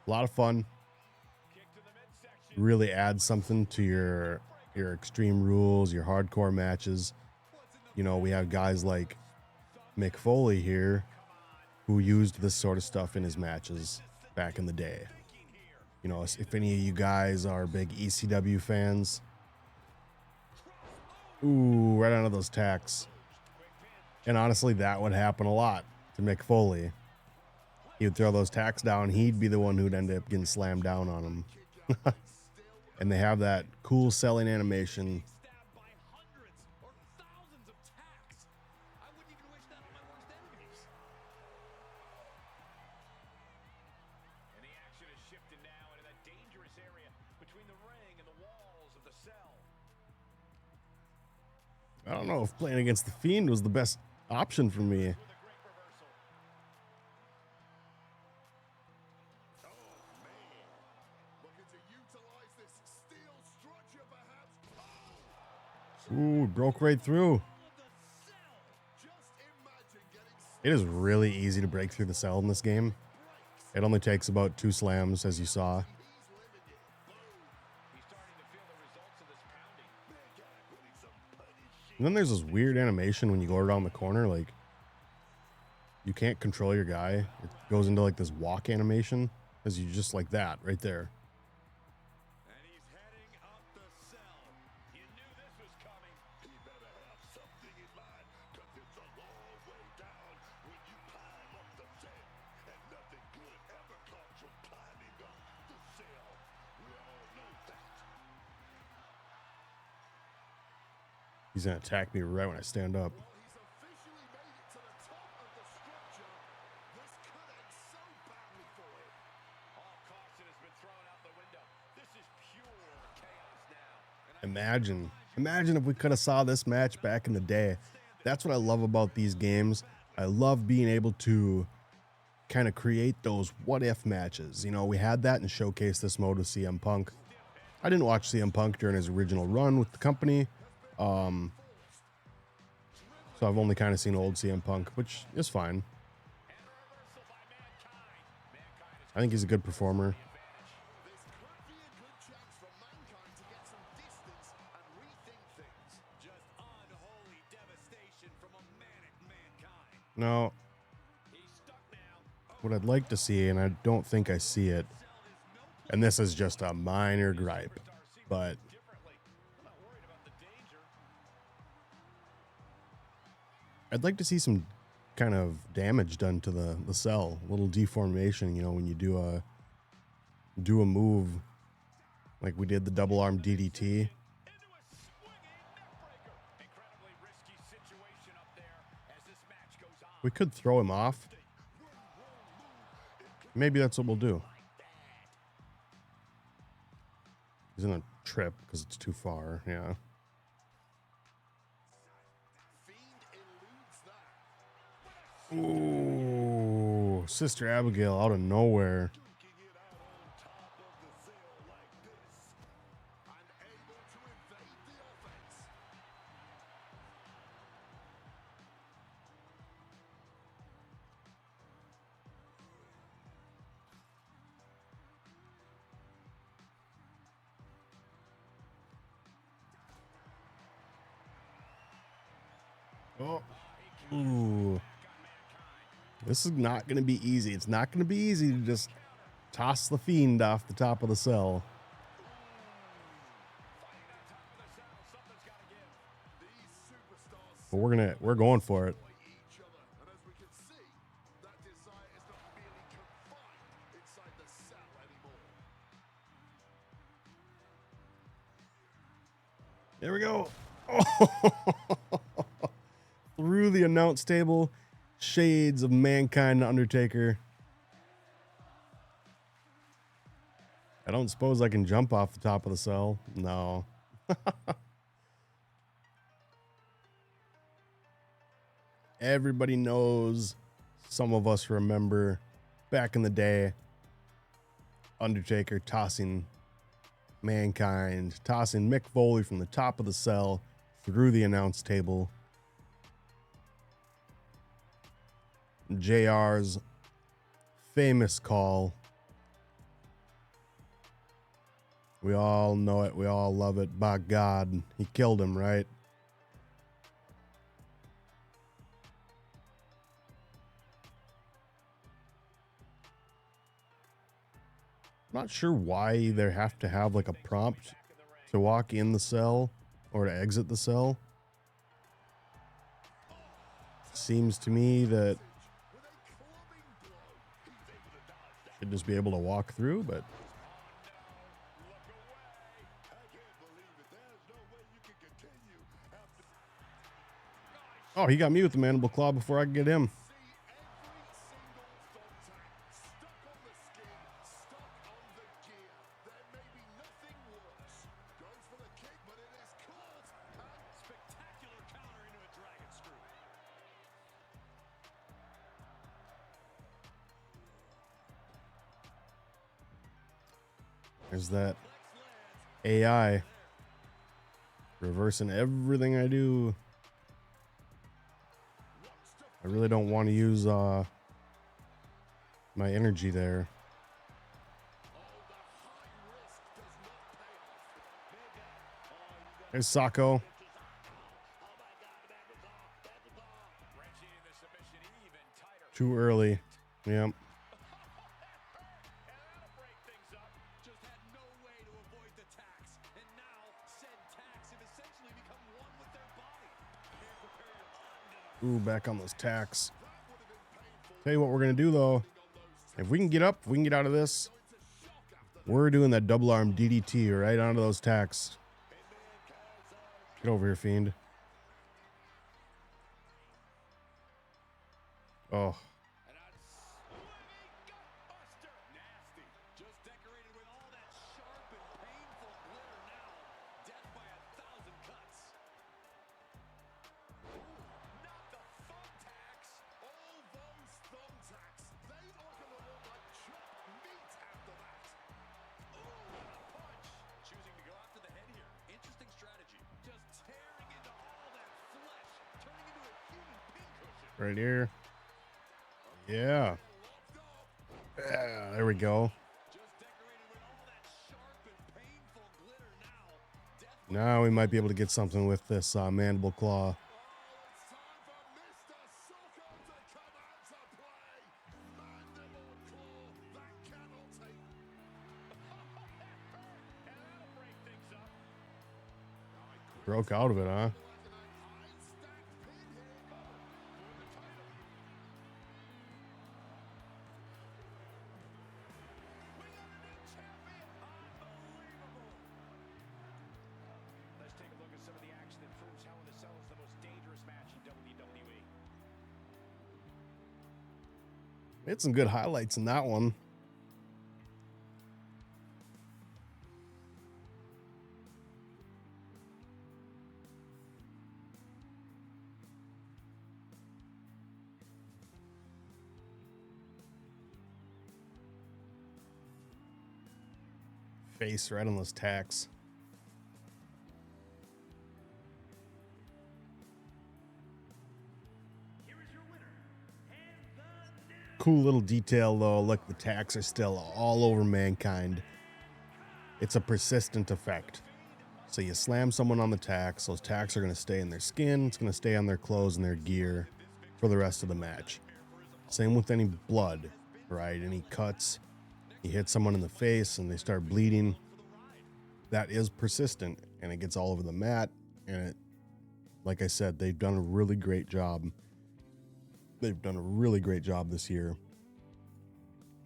Speaker 1: lot of fun. Really adds something to your Extreme Rules, your hardcore matches. You know, we have guys like Mick Foley here who used this sort of stuff in his matches back in the day. You know, if any of you guys are big ECW fans, ooh, right onto those tacks. And honestly, that would happen a lot to Mick Foley. He would throw those tacks down. He'd be the one who'd end up getting slammed down on him. And they have that cool selling animation. I don't know if playing against the Fiend was the best option for me. Ooh, broke right through. It is really easy to break through the cell in this game. It only takes about 2 slams, as you saw. And then there's this weird animation when you go around the corner, like you can't control your guy. It goes into like this walk animation as you just like that right there.
Speaker 2: And he's heading up the cell. You knew this was coming. You better have something in mind, 'cause it's a long way down when you climb up the cell. And nothing good ever comes from climbing up the cell. We all know that.
Speaker 1: He's gonna attack me right when I stand up.
Speaker 2: Well, he's officially made it to the top of the structure. This could end so badly for him. All caution has been thrown out the window. This is pure chaos now. And
Speaker 1: Imagine if we could have saw this match back in the day. That's what I love about these games. I love being able to kind of create those what if matches. You know, we had that and showcase this mode with CM Punk. I didn't watch CM Punk during his original run with the company. So I've only kind of seen old CM Punk, which is fine. I think he's a good performer.
Speaker 2: This could be a good chance for Mankind to get some distance and rethink things. Just unholy devastation from a manic Mankind.
Speaker 1: No,
Speaker 2: He's stuck now.
Speaker 1: what I'd like to see, and I don't think I see it, and this is just a minor gripe, but
Speaker 2: Differently. I'm not worried about the danger.
Speaker 1: I'd like to see some kind of damage done to the cell, a little deformation, you know, when you do a move like we did the double arm DDT.
Speaker 2: Into a swinging neckbreaker. Incredibly risky situation up there as this match goes on.
Speaker 1: We could throw him off. Maybe that's what we'll do. He's gonna trip because it's too far. Yeah.
Speaker 2: Fiend eludes that.
Speaker 1: Ooh, Sister Abigail out of nowhere.
Speaker 2: Duking it out on top of the Cell like this. Unable to evade the offense.
Speaker 1: Oh. Ooh. This is not going to be easy. It's not going to be easy to just toss the Fiend off the top of the cell.
Speaker 2: These superstars
Speaker 1: But we're going for it.
Speaker 2: enjoy each other. And as we can see, that desire is not merely confined inside the Cell anymore.
Speaker 1: There we go. Through the announce table, shades of Mankind and Undertaker. I don't suppose I can jump off the top of the cell. No. Everybody knows, some of us remember back in the day, Undertaker tossing Mankind, tossing Mick Foley from the top of the cell through the announce table. JR's famous call. We all know it. We all love it. By God, he killed him, right? Not sure why they have to have like a prompt to walk in the cell or to exit the cell. Seems to me that should just be able to walk through, but oh, he got me with the mandible claw before I could get him.
Speaker 2: Spectacular counter into a dragon screw.
Speaker 1: There's that AI reversing everything I do. I really don't want to use my energy there. There's Sako.
Speaker 2: Wrenching the submission even tighter.
Speaker 1: Too early. Yep.
Speaker 2: And that'll break things up. Just had no way to avoid the tax. And now said tax have essentially become one with their body. Can't prepare your
Speaker 1: Ooh, back on those tacks. Tell you what we're going to do, though. If we can get up, if we can get out of this, we're doing that double arm DDT right onto those tacks. Get over here, Fiend. Oh.
Speaker 2: And a swinging gutbuster. Nasty. Just decorated with all that sharp and painful glitter now. Death by 1,000 cuts.
Speaker 1: Right here. Yeah. Yeah, there we go. Now we might be able to get something with this mandible claw. Broke out of it, huh?
Speaker 2: Let's take a look at some of the action that proves Hell in a Cell is the most dangerous match in WWE.
Speaker 1: Made some good highlights in that one. Face right on those tacks. Cool little detail though. Look, the tacks are still all over Mankind. It's a persistent effect. So you slam someone on the tacks, those tacks are going to stay in their skin, it's going to stay on their clothes and their gear for the rest of the match. Same with any blood, right? Any cuts. You hit someone in the face and they start bleeding. That is persistent and it gets all over the mat. And it, like I said, they've done a really great job. They've done a really great job this year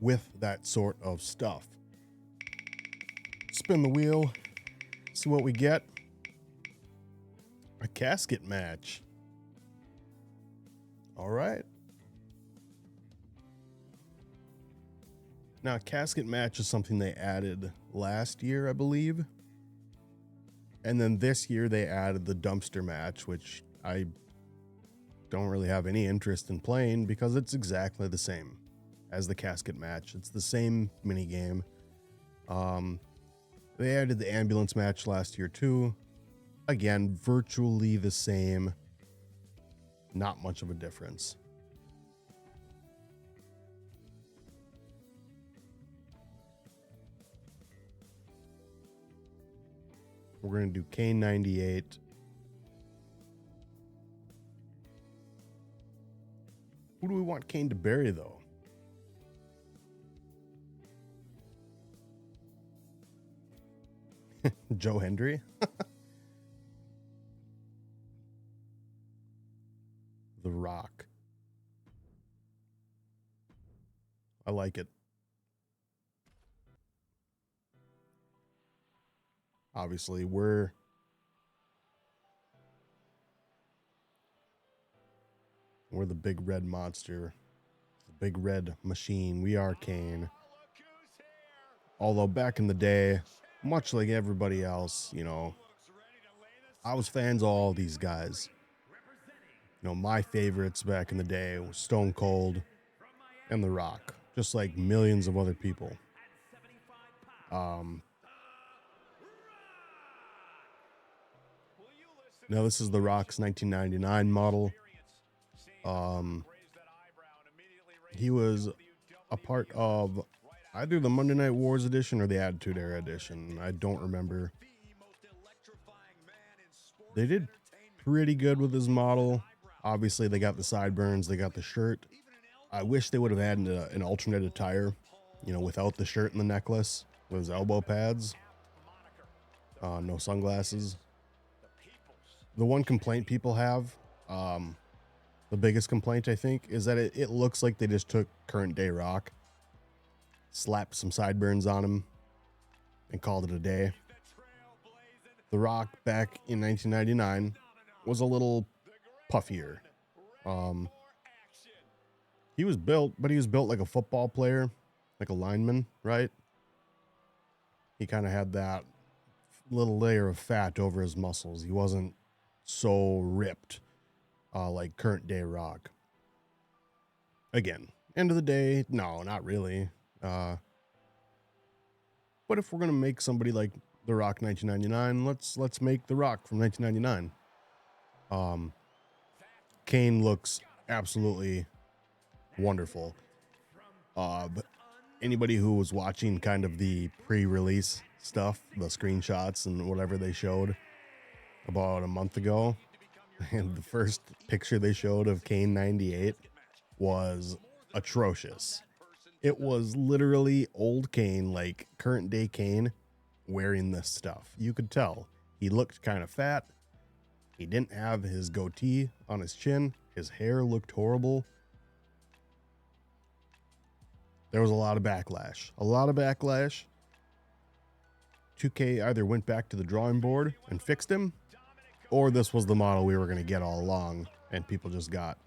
Speaker 1: with that sort of stuff. Spin the wheel, see what we get. A casket match. All right. Now, a casket match is something they added last year, I believe. And then this year they added the dumpster match, which I don't really have any interest in playing because it's exactly the same as the casket match. It's the same mini game. They added the ambulance match last year too. Again, virtually the same. Not much of a difference. We're going to do Kane 98. Who do we want Kane to bury, though? Joe Hendry? The Rock. I like it. Obviously, we're the big red monster, the big red machine. We are Kane. Although back in the day, much like everybody else, you know, I was fans of all these guys. You know, my favorites back in the day was Stone Cold and The Rock, just like millions of other people. Now this is The Rock's 1999 model. He was a part of either the Monday Night Wars edition or the Attitude Era edition. I don't remember. They did pretty good with his model. Obviously, they got the sideburns, they got the shirt. I wish they would have had an alternate attire, you know, without the shirt and the necklace, with his elbow pads, no sunglasses. The one complaint people have, the biggest complaint, I think, is that it looks like they just took current day Rock, slapped some sideburns on him, and called it a day. The Rock back in 1999 was a little puffier. He was built, but he was built like a football player, like a lineman, right? He kind of had that little layer of fat over his muscles. He wasn't so ripped like current day Rock. Again, end of the day, no, not really. But if we're gonna make somebody like The Rock 1999, let's make The Rock from 1999. Kane looks absolutely wonderful. But anybody who was watching kind of the pre-release stuff, the screenshots and whatever they showed about a month ago, and the first picture they showed of Kane 98 was atrocious. It was literally old Kane, like current day Kane, wearing this stuff. You could tell he looked kind of fat. He didn't have his goatee on his chin. His hair looked horrible. There was a lot of backlash. 2K either went back to the drawing board and fixed him, or this was the model we were going to get all along, and people just got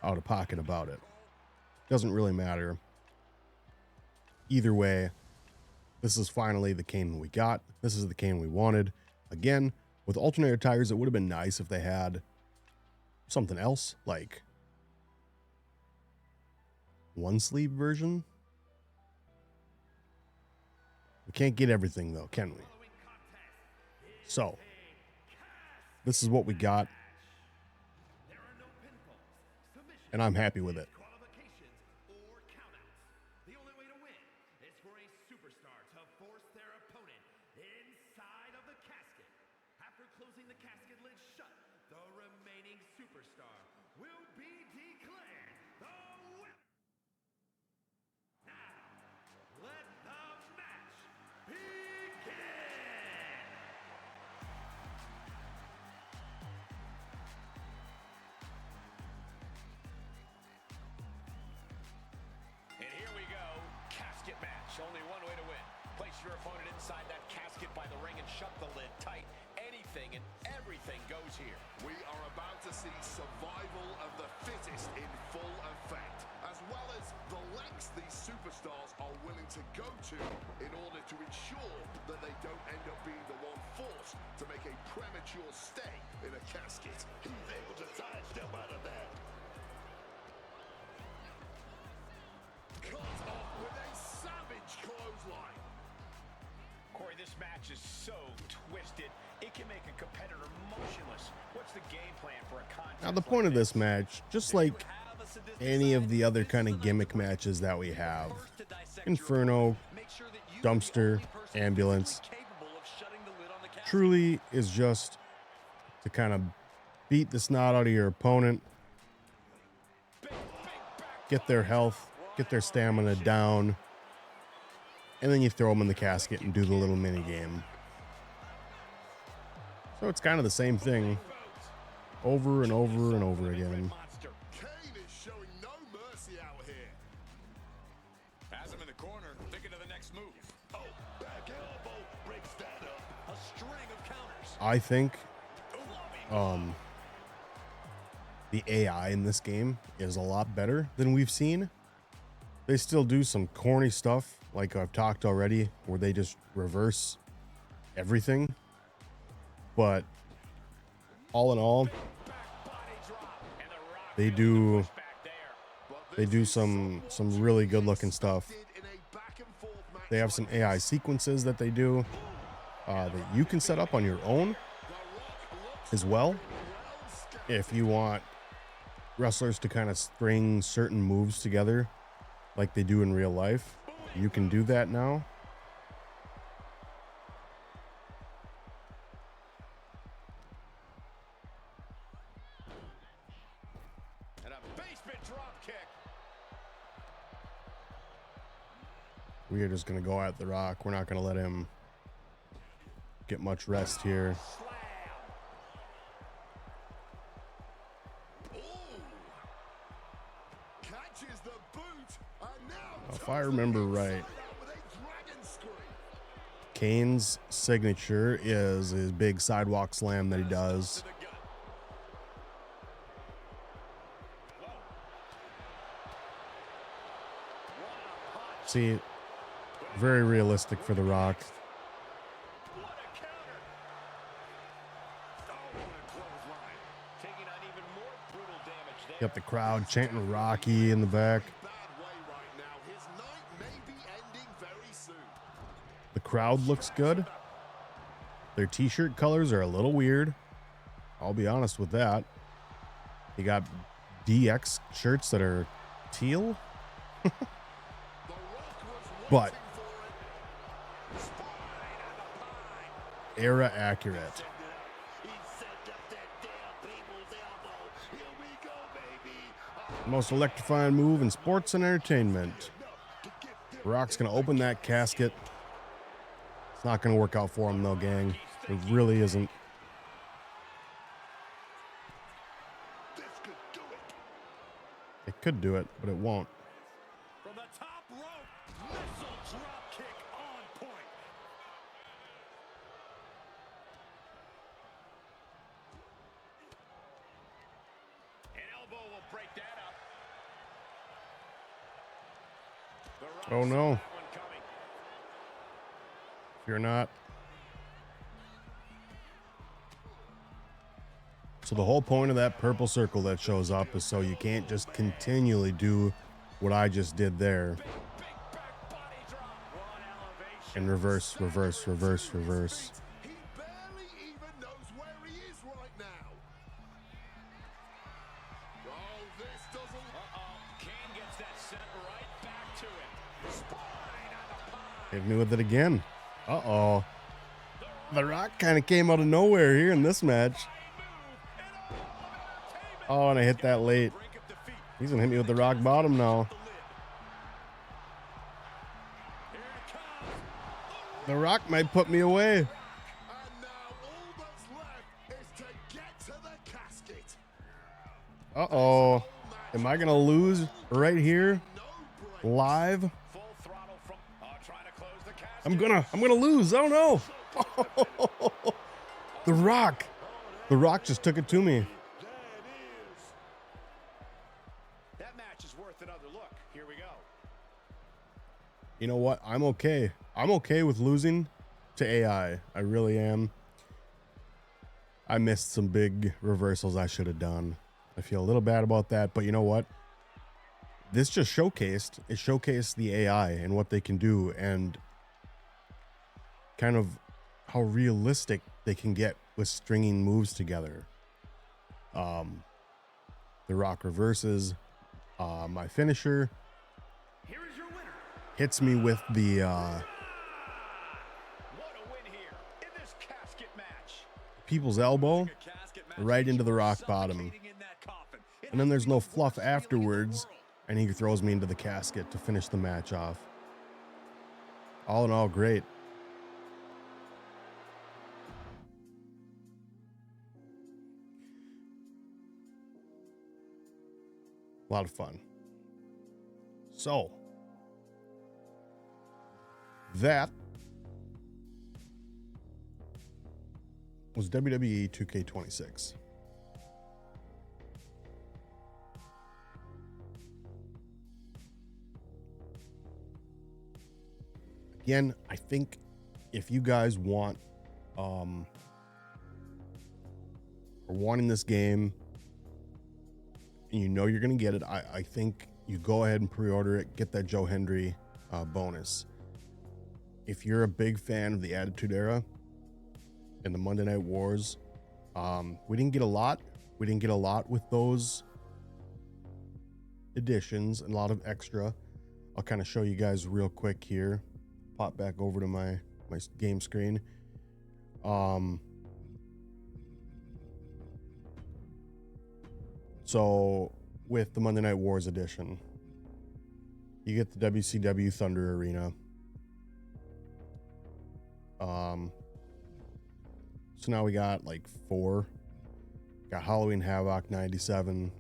Speaker 1: out of pocket about it. Doesn't really matter. Either way, this is finally the Kane we got. This is the Kane we wanted. Again, with alternator tires, it would have been nice if they had something else, like one sleeve version. We can't get everything though, can we? So, this is what we got, and I'm happy with it.
Speaker 2: The only way to win is for a superstar to force their opponent inside of the casket. After closing the casket lid shut, the remaining superstar will be declared the winner. Now, let the match begin. And here we go, casket match. Only one way to win. Place your opponent inside that casket by the ring and shut the lid tight. Anything and everything goes here.
Speaker 3: We are about to see survival of the fittest in full effect, as well as the lengths these superstars are willing to go to in order to ensure that they don't end up being the one forced to make a premature stay in a casket. He's able to sidestep out of that. Cut off with a savage clothesline.
Speaker 2: Corey, this match is so twisted, it can make a competitor motionless. What's the game plan for a contest?
Speaker 1: Now, the point of this match, just like any of the other kind of gimmick matches that we have, Inferno, Dumpster, Ambulance, truly is just to kind of beat the snot out of your opponent, get their health, get their stamina down, and then you throw them in the casket and do the little mini game. So it's kind of the same thing over and over and over again.
Speaker 3: Kane is showing no mercy out here.
Speaker 2: Has him in the corner, thinking of the next move.
Speaker 3: Oh, back elbow breaks that up.
Speaker 2: A string of counters.
Speaker 1: I think the AI in this game is a lot better than we've seen. They still do some corny stuff, like I've talked already, where they just reverse everything. But all in all, they do some really good looking stuff. They have some AI sequences that they do that you can set up on your own as well. If you want wrestlers to kind of string certain moves together like they do in real life, you can do that now.
Speaker 2: And a basement drop kick.
Speaker 1: We are just going to go at The Rock. We're not going to let him get much rest here.
Speaker 3: Catches the boot, and now
Speaker 1: If I remember right,
Speaker 3: with a dragon scream.
Speaker 1: Kane's signature is his big sidewalk slam that he does. See, very realistic for The Rock.
Speaker 2: What a counter. Oh, what a clothesline. Taking on even more brutal damage there.
Speaker 1: Got the crowd chanting Rocky in the back.
Speaker 3: Bad way right now. His night may be ending very soon.
Speaker 1: The crowd looks good. Their t-shirt colors are a little weird. I'll be honest with that. You got DX shirts that are teal,
Speaker 3: The Rock was
Speaker 1: but
Speaker 3: waiting for it. Spine on the pine.
Speaker 1: era accurate.
Speaker 3: He set up that damn people's elbow. Here we go, baby.
Speaker 1: Most electrifying move in sports and entertainment. Rock's gonna open that casket. It's not gonna work out for him though, gang. It really isn't.
Speaker 3: This could do it.
Speaker 1: It could do it, but it won't.
Speaker 2: From the top rope, missile drop kick on point. An elbow will break that up. The Rock
Speaker 1: Oh,
Speaker 2: saw
Speaker 1: no.
Speaker 2: that one coming.
Speaker 1: If you're not. So the whole point of that purple circle that shows up is so you can't just continually do what I just did there
Speaker 2: Big back body drop. One elevation.
Speaker 1: and reverse, reverse, reverse, reverse.
Speaker 3: He barely even knows where he is right now. Oh, this doesn't.
Speaker 2: Uh-oh. Kane gets that sent right back to him. Spine on the pine.
Speaker 1: Hit me with it again. Uh-oh. The Rock kind of came out of nowhere here in this match. Oh, and I hit that late.
Speaker 2: Break of defeat.
Speaker 1: He's gonna hit me with the rock bottom now.
Speaker 2: The lid. Here it comes.
Speaker 1: The Rock might put me away.
Speaker 3: And now all that's left is to get to the casket.
Speaker 1: Uh-oh. Am I gonna lose right here
Speaker 3: No break.
Speaker 1: live?
Speaker 2: Full throttle from trying to close the casket.
Speaker 1: I'm gonna lose. Oh no. The Rock. The Rock just took it to me.
Speaker 2: That match is worth another look. Here we go.
Speaker 1: You know what? I'm okay. I'm okay with losing to AI. I really am. I missed some big reversals I should have done. I feel a little bad about that, but you know what? This just showcased the AI and what they can do and kind of how realistic they can get with stringing moves together. The Rock reverses. My finisher
Speaker 2: Here is your winner.
Speaker 1: hits me with the
Speaker 2: What a win here in this casket match.
Speaker 1: people's elbow.
Speaker 2: A casket match
Speaker 1: Right into the rock
Speaker 2: suffocating
Speaker 1: bottom.
Speaker 2: in that coffin. It
Speaker 1: And then
Speaker 2: has
Speaker 1: there's
Speaker 2: to be
Speaker 1: no
Speaker 2: the
Speaker 1: fluff
Speaker 2: worst feeling in the
Speaker 1: afterwards,
Speaker 2: world.
Speaker 1: and he throws me into the casket to finish the match off. All in all, great. A lot of fun. So, that was WWE 2K26. Again, I think if you guys want are wanting this game and you know you're gonna get it, I think you go ahead and pre-order it, get that Joe Hendry bonus. If you're a big fan of the Attitude Era and the Monday Night Wars, we didn't get a lot. We didn't get a lot with those editions and a lot of extra. I'll kind of show you guys real quick here. Pop back over to my game screen. So with the Monday Night Wars edition, you get the WCW Thunder Arena. So now we got like 4. Got Halloween Havoc 97.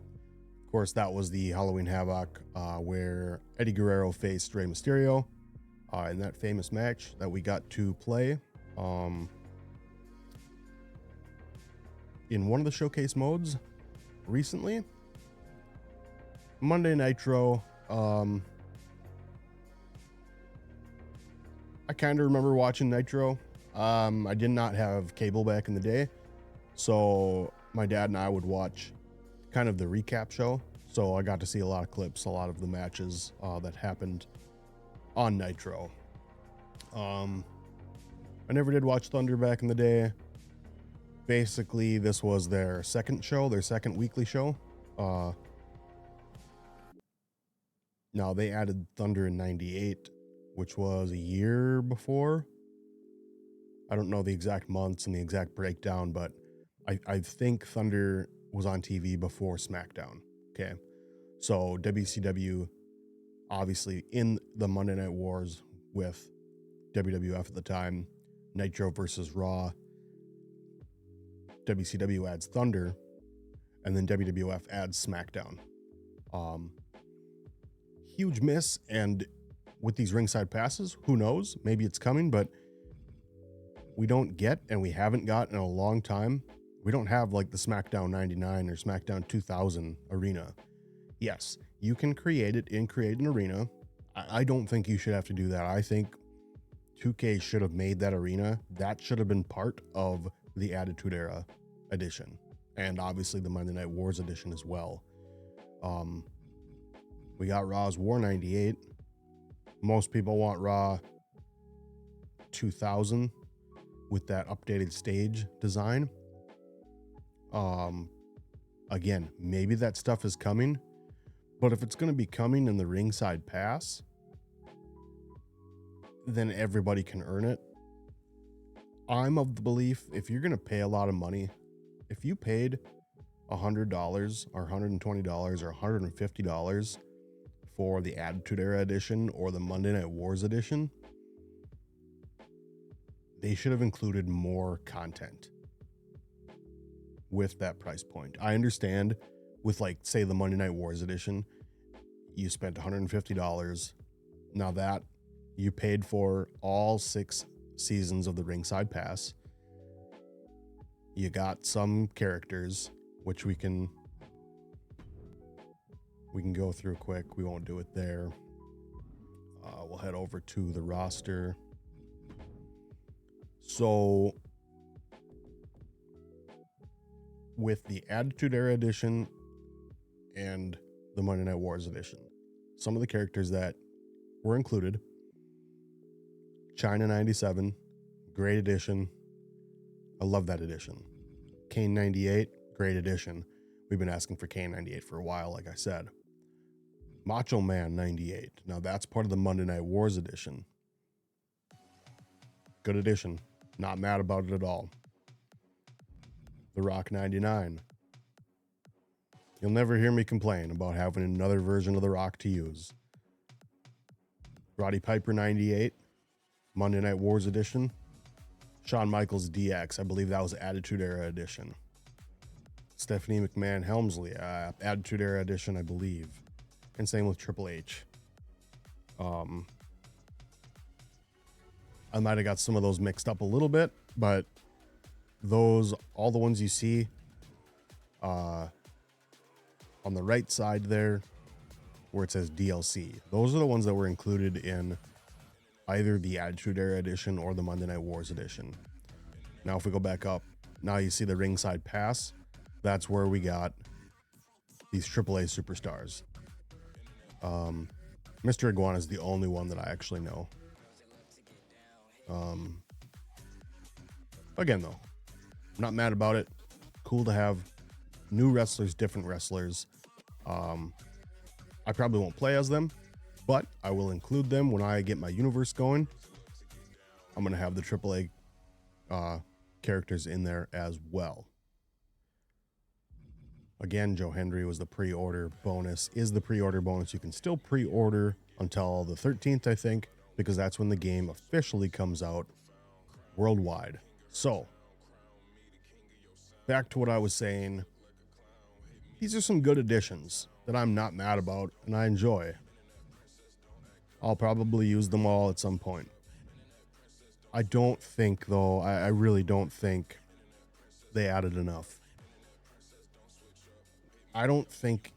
Speaker 1: Of course, that was the Halloween Havoc where Eddie Guerrero faced Rey Mysterio in that famous match that we got to play in one of the showcase modes recently. Monday Nitro. I kind of remember watching Nitro. I did not have cable back in the day, so my dad and I would watch kind of the recap show. So I got to see a lot of clips, a lot of the matches that happened on Nitro. I never did watch Thunder back in the day. Basically, this was their second show, their second weekly show. Now, they added Thunder in 98, which was a year before. I don't know the exact months and the exact breakdown, but I think Thunder was on TV before SmackDown. Okay. So WCW, obviously in the Monday Night Wars with WWF at the time, Nitro versus Raw, WCW adds Thunder, and then WWF adds SmackDown. Huge miss, and with these ringside passes, who knows? Maybe it's coming, but we don't get, and we haven't got in a long time. We don't have like the SmackDown 99 or SmackDown 2000 arena. Yes, you can create an arena. I don't think you should have to do that. I think 2K should have made that arena. That should have been part of the Attitude Era edition, and obviously the Monday Night Wars edition as well. We got Raw's War 98. Most people want Raw 2000 with that updated stage design. Again, maybe that stuff is coming, but if it's going to be coming in the ringside pass, then everybody can earn it. I'm of the belief, if you're going to pay a lot of money, if you paid $100 or $120 or $150 for the Attitude Era edition or the Monday Night Wars edition, they should have included more content with that price point. I understand with, like, say the Monday Night Wars edition, you spent $150. Now that you paid for all 6 seasons of the ringside pass, you got some characters, which we can go through quick. We won't do it there. We'll head over to the roster. So with the Attitude Era edition and the Monday Night Wars edition, some of the characters that were included: China 97, great edition. I love that edition. Kane 98, great edition. We've been asking for Kane 98 for a while, like I said. Macho Man 98. Now that's part of the Monday Night Wars edition. Good edition. Not mad about it at all. The Rock 99. You'll never hear me complain about having another version of The Rock to use. Roddy Piper 98. Monday Night Wars edition. Shawn Michaels DX. I believe that was Attitude Era edition. Stephanie McMahon Helmsley. Attitude Era edition, I believe. And same with Triple H. I might have got some of those mixed up a little bit, but those, all the ones you see on the right side there where it says DLC, those are the ones that were included in either the Attitude Era edition or the Monday Night Wars edition. Now if we go back up, now you see the ringside pass. That's where we got these AAA superstars. Mr. Iguana is the only one that I actually know. Again though, I'm not mad about it. Cool to have new wrestlers, different wrestlers. I probably won't play as them, but I will include them when I get my universe going. I'm going to have the AAA characters in there as well. Again, Joe Hendry was the pre-order bonus, is the pre-order bonus. You can still pre-order until the 13th, I think, because that's when the game officially comes out worldwide. So, back to what I was saying. These are some good additions that I'm not mad about and I enjoy. I'll probably use them all at some point. I don't think, though, I really don't think they added enough. I don't think...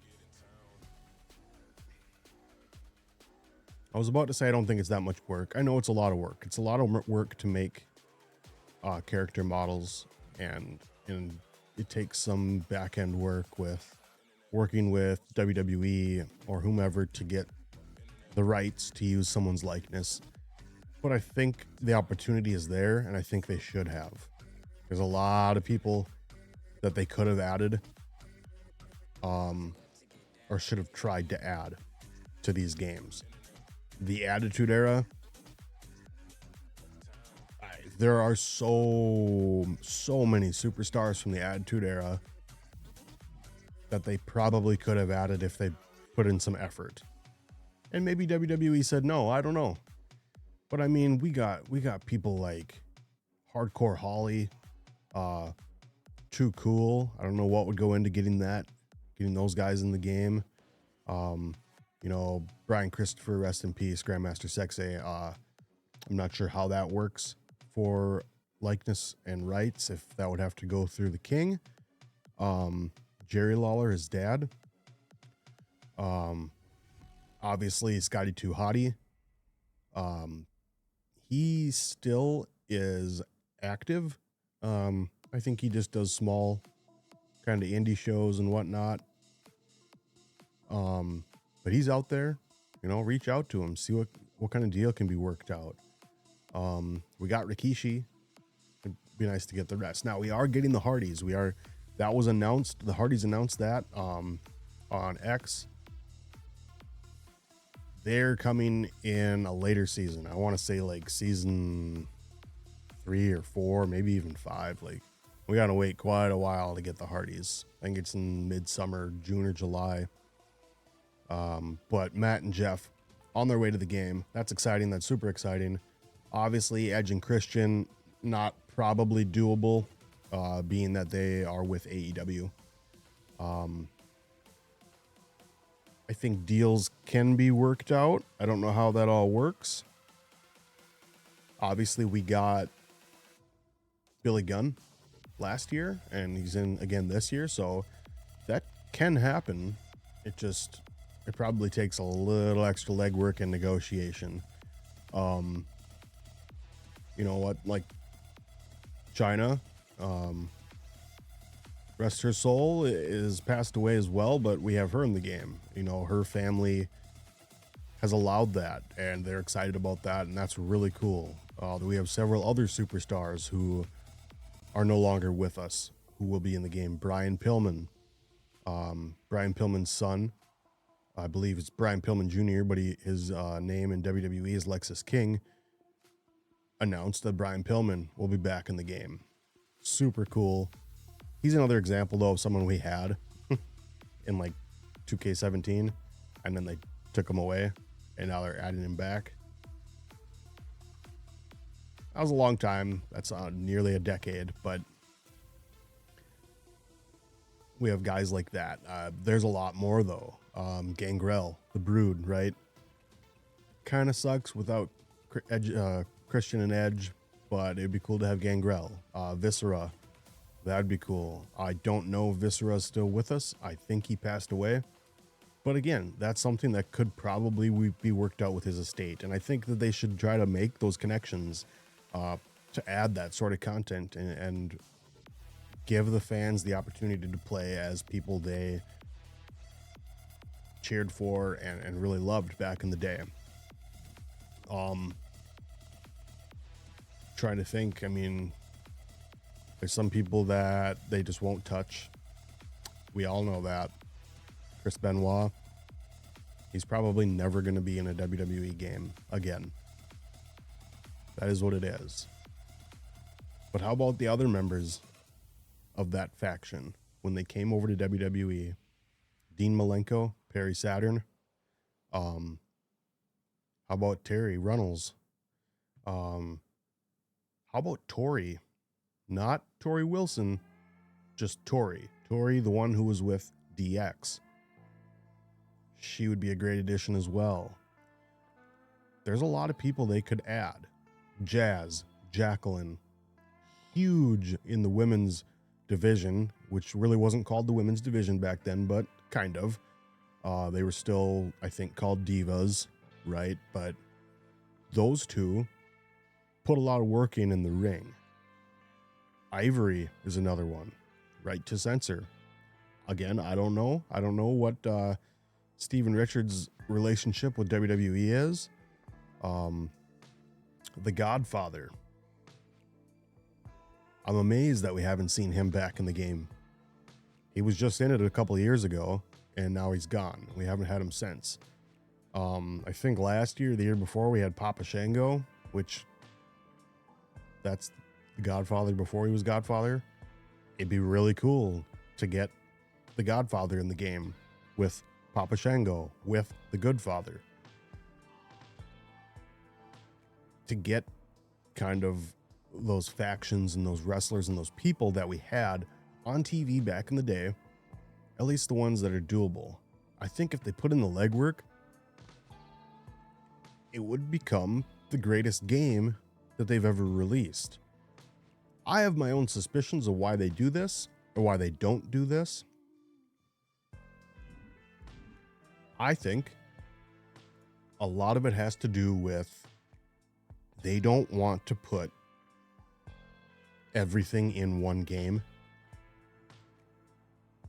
Speaker 1: I was about to say I don't think it's that much work. I know it's a lot of work. It's a lot of work to make character models, and it takes some back-end work with working with WWE or whomever to get the rights to use someone's likeness. But I think the opportunity is there, and I think they should have. There's a lot of people that they could have added, or should have tried to add to these games. The Attitude Era, there are so many superstars from the Attitude Era that they probably could have added if they put in some effort. And maybe WWE said no, I don't know. But I mean, we got people like Hardcore Holly, Too Cool. I don't know what would go into getting those guys in the game. Brian Christopher, rest in peace, Grandmaster Sexay. I'm not sure how that works for likeness and rights, if that would have to go through the king. Jerry Lawler, his dad. Obviously Scotty 2 Hotty. He still is active. I think he just does small kind of indie shows and whatnot. But he's out there, reach out to him, see what kind of deal can be worked out. We got Rikishi. It'd be nice to get the rest. Now we are getting the Hardys. That was announced. The Hardys announced that on X. They're coming in a later season. I want to say like season 3 or 4, maybe even 5. Like, we got to wait quite a while to get the Hardys. I think it's in midsummer, June or July. But Matt and Jeff on their way to the game. That's exciting. That's super exciting. Obviously, Edge and Christian, not probably doable, being that they are with AEW. I think deals can be worked out. I don't know how that all works. Obviously, we got Billy Gunn last year, and he's in again this year, so that can happen. It probably takes a little extra legwork and negotiation. You know what? Like China, rest her soul, is passed away as well, but we have her in the game. Her family has allowed that, and they're excited about that, and that's really cool. We have several other superstars who are no longer with us, who will be in the game. Brian Pillman, Brian Pillman's son, I believe it's Brian Pillman Jr., but his name in WWE is Lexus King, announced that Brian Pillman will be back in the game. Super cool. He's another example, though, of someone we had in like 2K17, and then they took him away, and now they're adding him back. That was a long time. That's nearly a decade, but we have guys like that. There's a lot more, though. Gangrel, The Brood, right? Kind of sucks without Christian and Edge, but it'd be cool to have Gangrel. Viscera, that'd be cool. I don't know if Viscera's still with us. I think he passed away. But again, that's something that could probably be worked out with his estate. And I think that they should try to make those connections to add that sort of content and give the fans the opportunity to play as people they cheered for and really loved back in the day. Trying to think, I mean, there's some people that they just won't touch. We all know that. Chris Benoit, he's probably never going to be in a WWE game again. That is what it is. But how about the other members of that faction when they came over to WWE? Dean Malenko, Perry Saturn. How about Terry Runnels? How about Tori? Not Tori Wilson, just Tori. Tori, the one who was with DX. She would be a great addition as well. There's a lot of people they could add. Jazz, Jacqueline, huge in the women's division, which really wasn't called the women's division back then, but kind of. They were still, I think, called Divas, right? But those two put a lot of work in the ring. Ivory is another one. Right to Censor. Again, I don't know. I don't know what Steven Richards' relationship with WWE is. The Godfather. I'm amazed that we haven't seen him back in the game. He was just in it a couple of years ago, and now he's gone. We haven't had him since. I think last year, the year before, we had Papa Shango, which that's the Godfather before he was Godfather. It'd be really cool to get the Godfather in the game with Papa Shango, with the Good Father. To get kind of those factions and those wrestlers and those people that we had on TV back in the day, at least the ones that are doable. I think if they put in the legwork, it would become the greatest game that they've ever released. I have my own suspicions of why they do this or why they don't do this. I think a lot of it has to do with they don't want to put everything in one game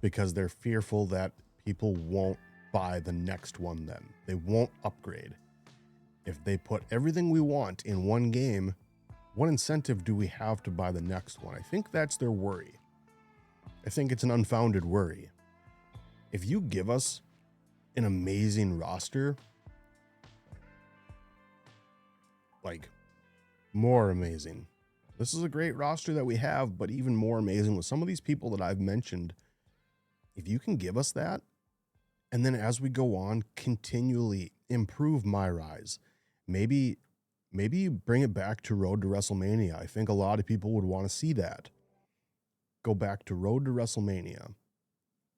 Speaker 1: because they're fearful that people won't buy the next one then. They won't upgrade. If they put everything we want in one game, what incentive do we have to buy the next one? I think that's their worry. I think it's an unfounded worry. If you give us an amazing roster, like more amazing. This is a great roster that we have, but even more amazing with some of these people that I've mentioned. If you can give us that, and then as we go on, continually improve My Rise, maybe you bring it back to Road to WrestleMania. I think a lot of people would want to see that. Go back to Road to WrestleMania,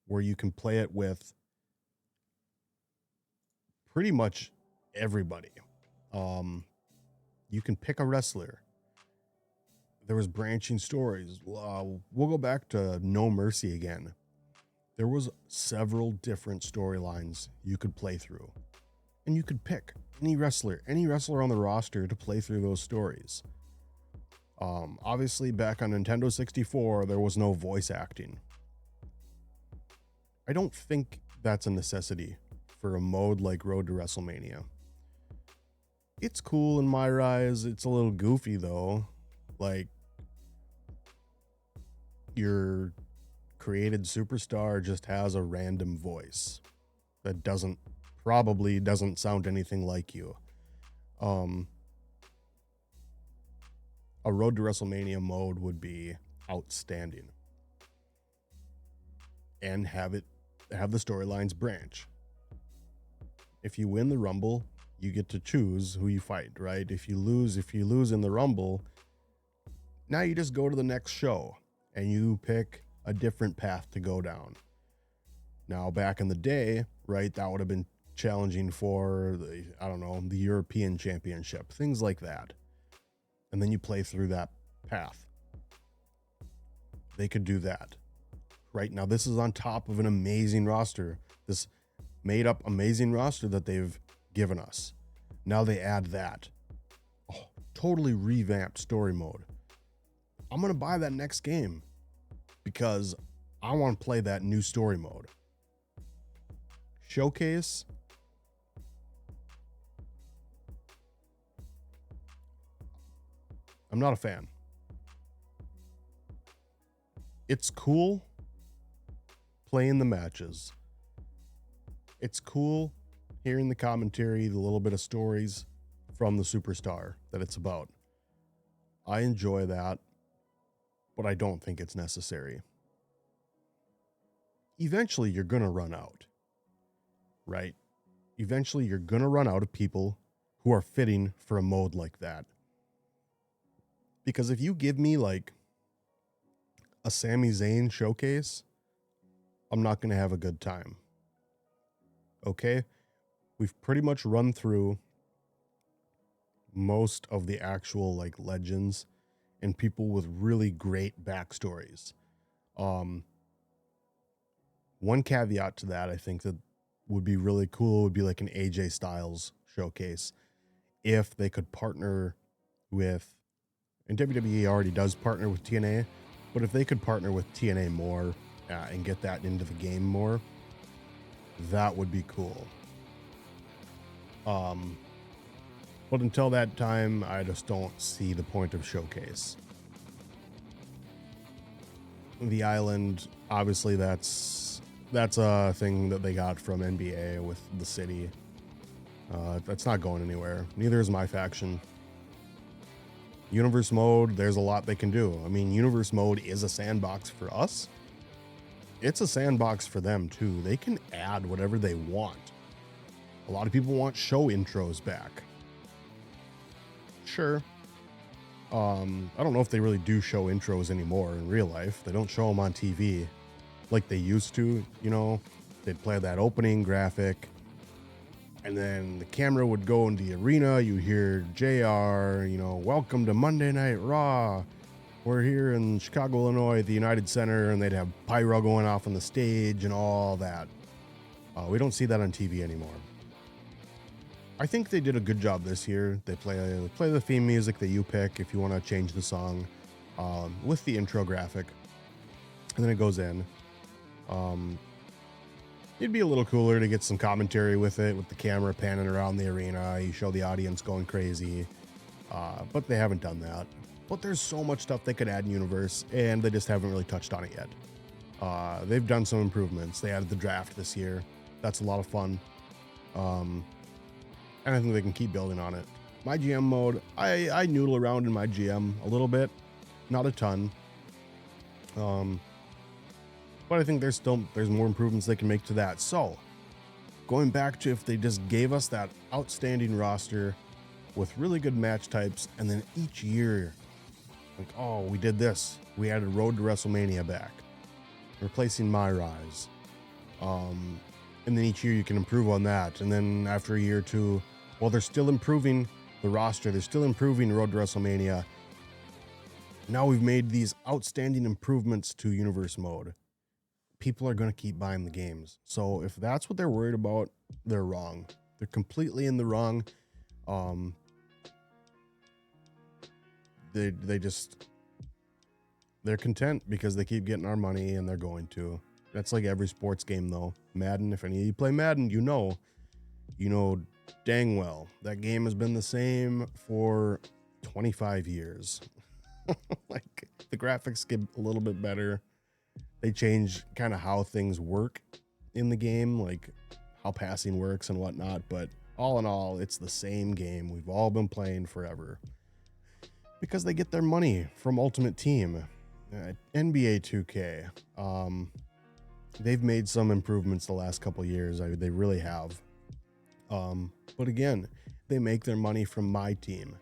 Speaker 1: where you can play it with pretty much everybody. You can pick a wrestler. There was branching stories. We'll go back to No Mercy again. There was several different storylines you could play through, and you could pick any wrestler on the roster to play through those stories. Obviously, back on Nintendo 64, there was no voice acting. I don't think that's a necessity for a mode like Road to WrestleMania. It's cool in My Rise. It's a little goofy though. Like, your created superstar just has a random voice that probably doesn't sound anything like you. A Road to WrestleMania mode would be outstanding. And have the storylines branch. If you win the Rumble, you get to choose who you fight, right? If you lose in the Rumble, now you just go to the next show and you pick a different path to go down. Now, back in the day, right, that would have been challenging for the European Championship, things like that. And then you play through that path. They could do that. Right now, this is on top of an amazing roster. This made up amazing roster that they've given us. Now they add that. Oh, totally revamped story mode. I'm going to buy that next game because I want to play that new story mode. Showcase. I'm not a fan. It's cool playing the matches. It's cool hearing the commentary, the little bit of stories from the superstar that it's about. I enjoy that, but I don't think it's necessary. Eventually, you're going to run out, right? Eventually, you're going to run out of people who are fitting for a mode like that. Because if you give me like a Sami Zayn showcase, I'm not going to have a good time. Okay? We've pretty much run through most of the actual like legends and people with really great backstories. One caveat to that, I think that would be really cool would be like an AJ Styles showcase. If they could partner with, and WWE already does partner with TNA, but if they could partner with TNA more and get that into the game more, that would be cool. But until that time, I just don't see the point of showcase. The island, obviously that's a thing that they got from NBA with the city. That's not going anywhere. Neither is my faction. Universe mode, there's a lot they can do. I mean, universe mode is a sandbox for us. It's a sandbox for them too. They can add whatever they want. A lot of people want show intros back. Sure. I don't know if they really do show intros anymore in real life. They don't show them on TV like they used to, you know. They'd play that opening graphic, and then the camera would go in the arena. You hear JR, you know, welcome to Monday Night Raw. We're here in Chicago, Illinois at the United Center, and they'd have pyro going off on the stage and all that. We don't see that on TV anymore. I think they did a good job this year. They play the theme music that you pick if you want to change the song with the intro graphic, and then it goes in. It'd be a little cooler to get some commentary with it, with the camera panning around the arena. You show the audience going crazy, but they haven't done that. But there's so much stuff they could add in Universe, and they just haven't really touched on it yet. They've done some improvements. They added the draft this year. That's a lot of fun. And I think they can keep building on it. My GM mode, I noodle around in my GM a little bit, not a ton. But I think there's more improvements they can make to that. So, going back to if they just gave us that outstanding roster with really good match types, and then each year, like, oh, we did this. We added Road to WrestleMania back, replacing My Rise. And then each year you can improve on that. And then after a year or two, well, they're still improving the roster. They're still improving Road to WrestleMania. Now we've made these outstanding improvements to Universe mode. People are going to keep buying the games. So if that's what they're worried about, they're wrong. They're completely in the wrong. They're content because they keep getting our money, and they're going to. That's like every sports game, though. Madden, if any of you play Madden, you know dang well that game has been the same for 25 years. Like, the graphics get a little bit better. They change kind of how things work in the game, like how passing works and whatnot. But all in all, it's the same game we've all been playing forever because they get their money from Ultimate Team. NBA 2K. They've made some improvements the last couple years. They really have. But again, they make their money from my team.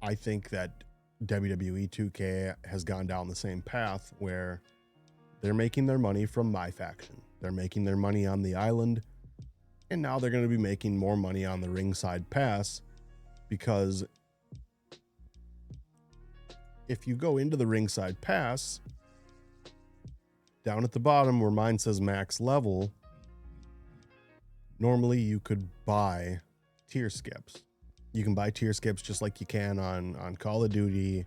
Speaker 1: I think that WWE 2K has gone down the same path where they're making their money from my faction. They're making their money on the island, and now they're going to be making more money on the ringside pass, because if you go into the ringside pass, down at the bottom where mine says max level, normally you could buy tier skips. You can buy tier skips just like you can on Call of Duty.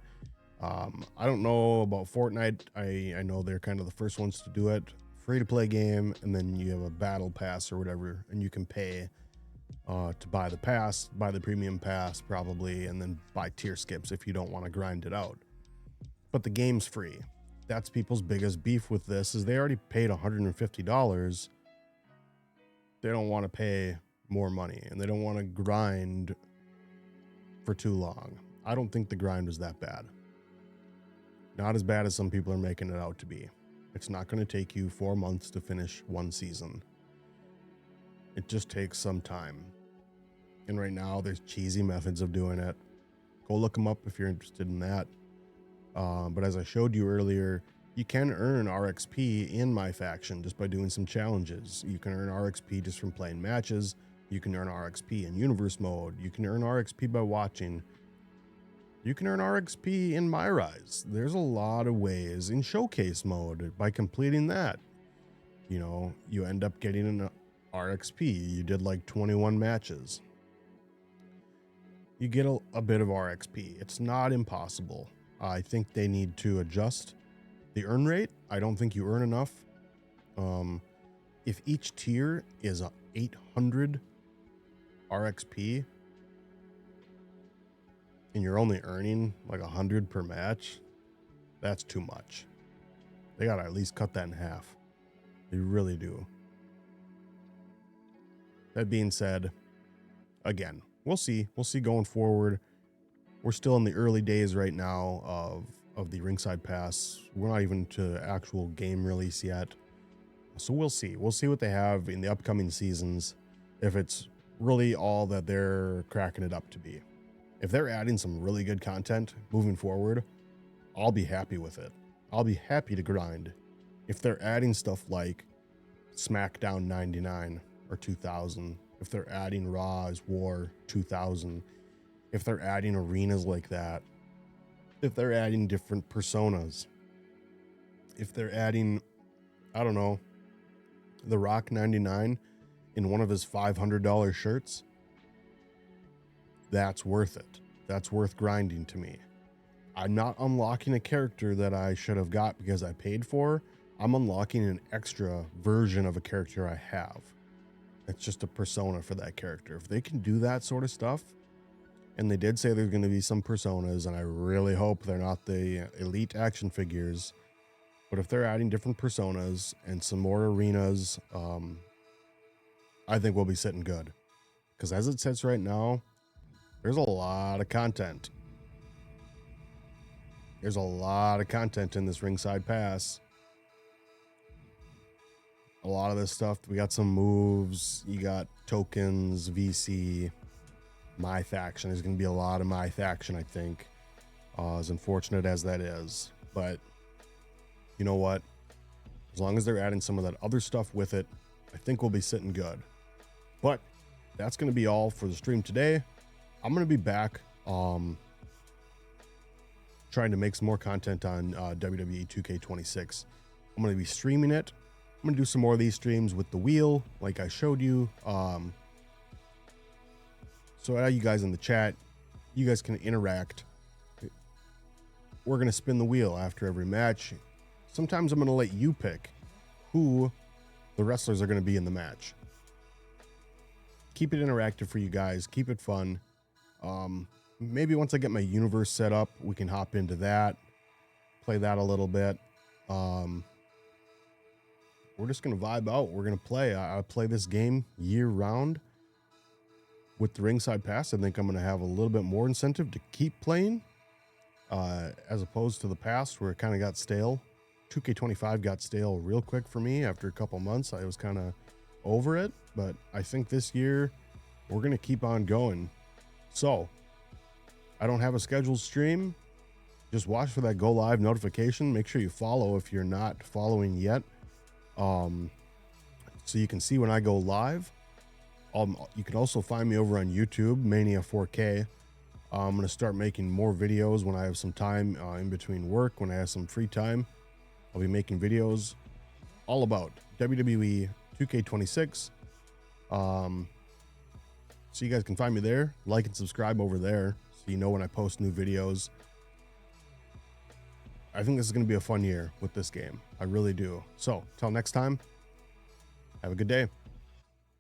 Speaker 1: I don't know about Fortnite. I know they're kind of the first ones to do it. Free to play game, and then you have a battle pass or whatever, and you can pay to buy the pass, buy the premium pass probably, and then buy tier skips if you don't want to grind it out. But the game's free. That's people's biggest beef with this, is they already paid $150. They don't want to pay more money, and they don't want to grind for too long. I don't think the grind was that bad. Not as bad as some people are making it out to be. It's not going to take you 4 months to finish one season. It just takes some time. And right now, there's cheesy methods of doing it. Go look them up if you're interested in that. But as I showed you earlier, you can earn RXP in my faction just by doing some challenges. You can earn RXP just from playing matches. You can earn RXP in Universe mode. You can earn RXP by watching. You can earn RXP in My Rise. There's a lot of ways. In Showcase mode, by completing that, you end up getting an RXP. You did like 21 matches. You get a bit of RXP. It's not impossible. I think they need to adjust the earn rate. I don't think you earn enough. If each tier is 800 RXP, and you're only earning like 100 per match, that's too much. They gotta at least cut that in half. They really do. That being said, again, we'll see. We'll see going forward. We're still in the early days right now of the Ringside Pass. We're not even to actual game release yet. So we'll see. We'll see what they have in the upcoming seasons, if it's really all that they're cracking it up to be. If they're adding some really good content moving forward, I'll be happy with it. I'll be happy to grind. If they're adding stuff like SmackDown 99 or 2000, if they're adding Raw as War 2000, if they're adding arenas like that, if they're adding different personas, if they're adding, I don't know, The Rock 99 in one of his $500 shirts, that's worth it. That's worth grinding to me. I'm not unlocking a character that I should have got because I paid for. I'm unlocking an extra version of a character I have. It's just a persona for that character. If they can do that sort of stuff, and they did say there's going to be some personas, and I really hope they're not the elite action figures, but if they're adding different personas and some more arenas, I think we'll be sitting good. Because as it sits right now, there's a lot of content. There's a lot of content in this Ringside Pass. A lot of this stuff, we got some moves, you got tokens, VC, My Faction. There's going to be a lot of My Faction, I think, as unfortunate as that is. But you know what? As long as they're adding some of that other stuff with it, I think we'll be sitting good. But that's going to be all for the stream today. I'm going to be back trying to make some more content on WWE 2K26. I'm going to be streaming it. I'm going to do some more of these streams with the wheel, like I showed you. So you guys in the chat, you guys can interact. We're going to spin the wheel after every match. Sometimes I'm going to let you pick who the wrestlers are going to be in the match. Keep it interactive for you guys. Keep it fun. Maybe once I get my universe set up, we can hop into that, play that a little bit. We're just going to vibe out. We're going to play. I play this game year round. With the Ringside Pass, I think I'm going to have a little bit more incentive to keep playing, as opposed to the past where it kind of got stale. 2K25 got stale real quick for me after a couple months. I was kind of over it, but I think this year we're going to keep on going. So I don't have a scheduled stream. Just watch for that go live notification. Make sure you follow if you're not following yet. So you can see when I go live. You can also find me over on YouTube, Mania 4K. I'm going to start making more videos when I have some time in between work, when I have some free time. I'll be making videos all about WWE 2K26. So you guys can find me there. Like and subscribe over there so you know when I post new videos. I think this is going to be a fun year with this game. I really do. So, till next time, have a good day.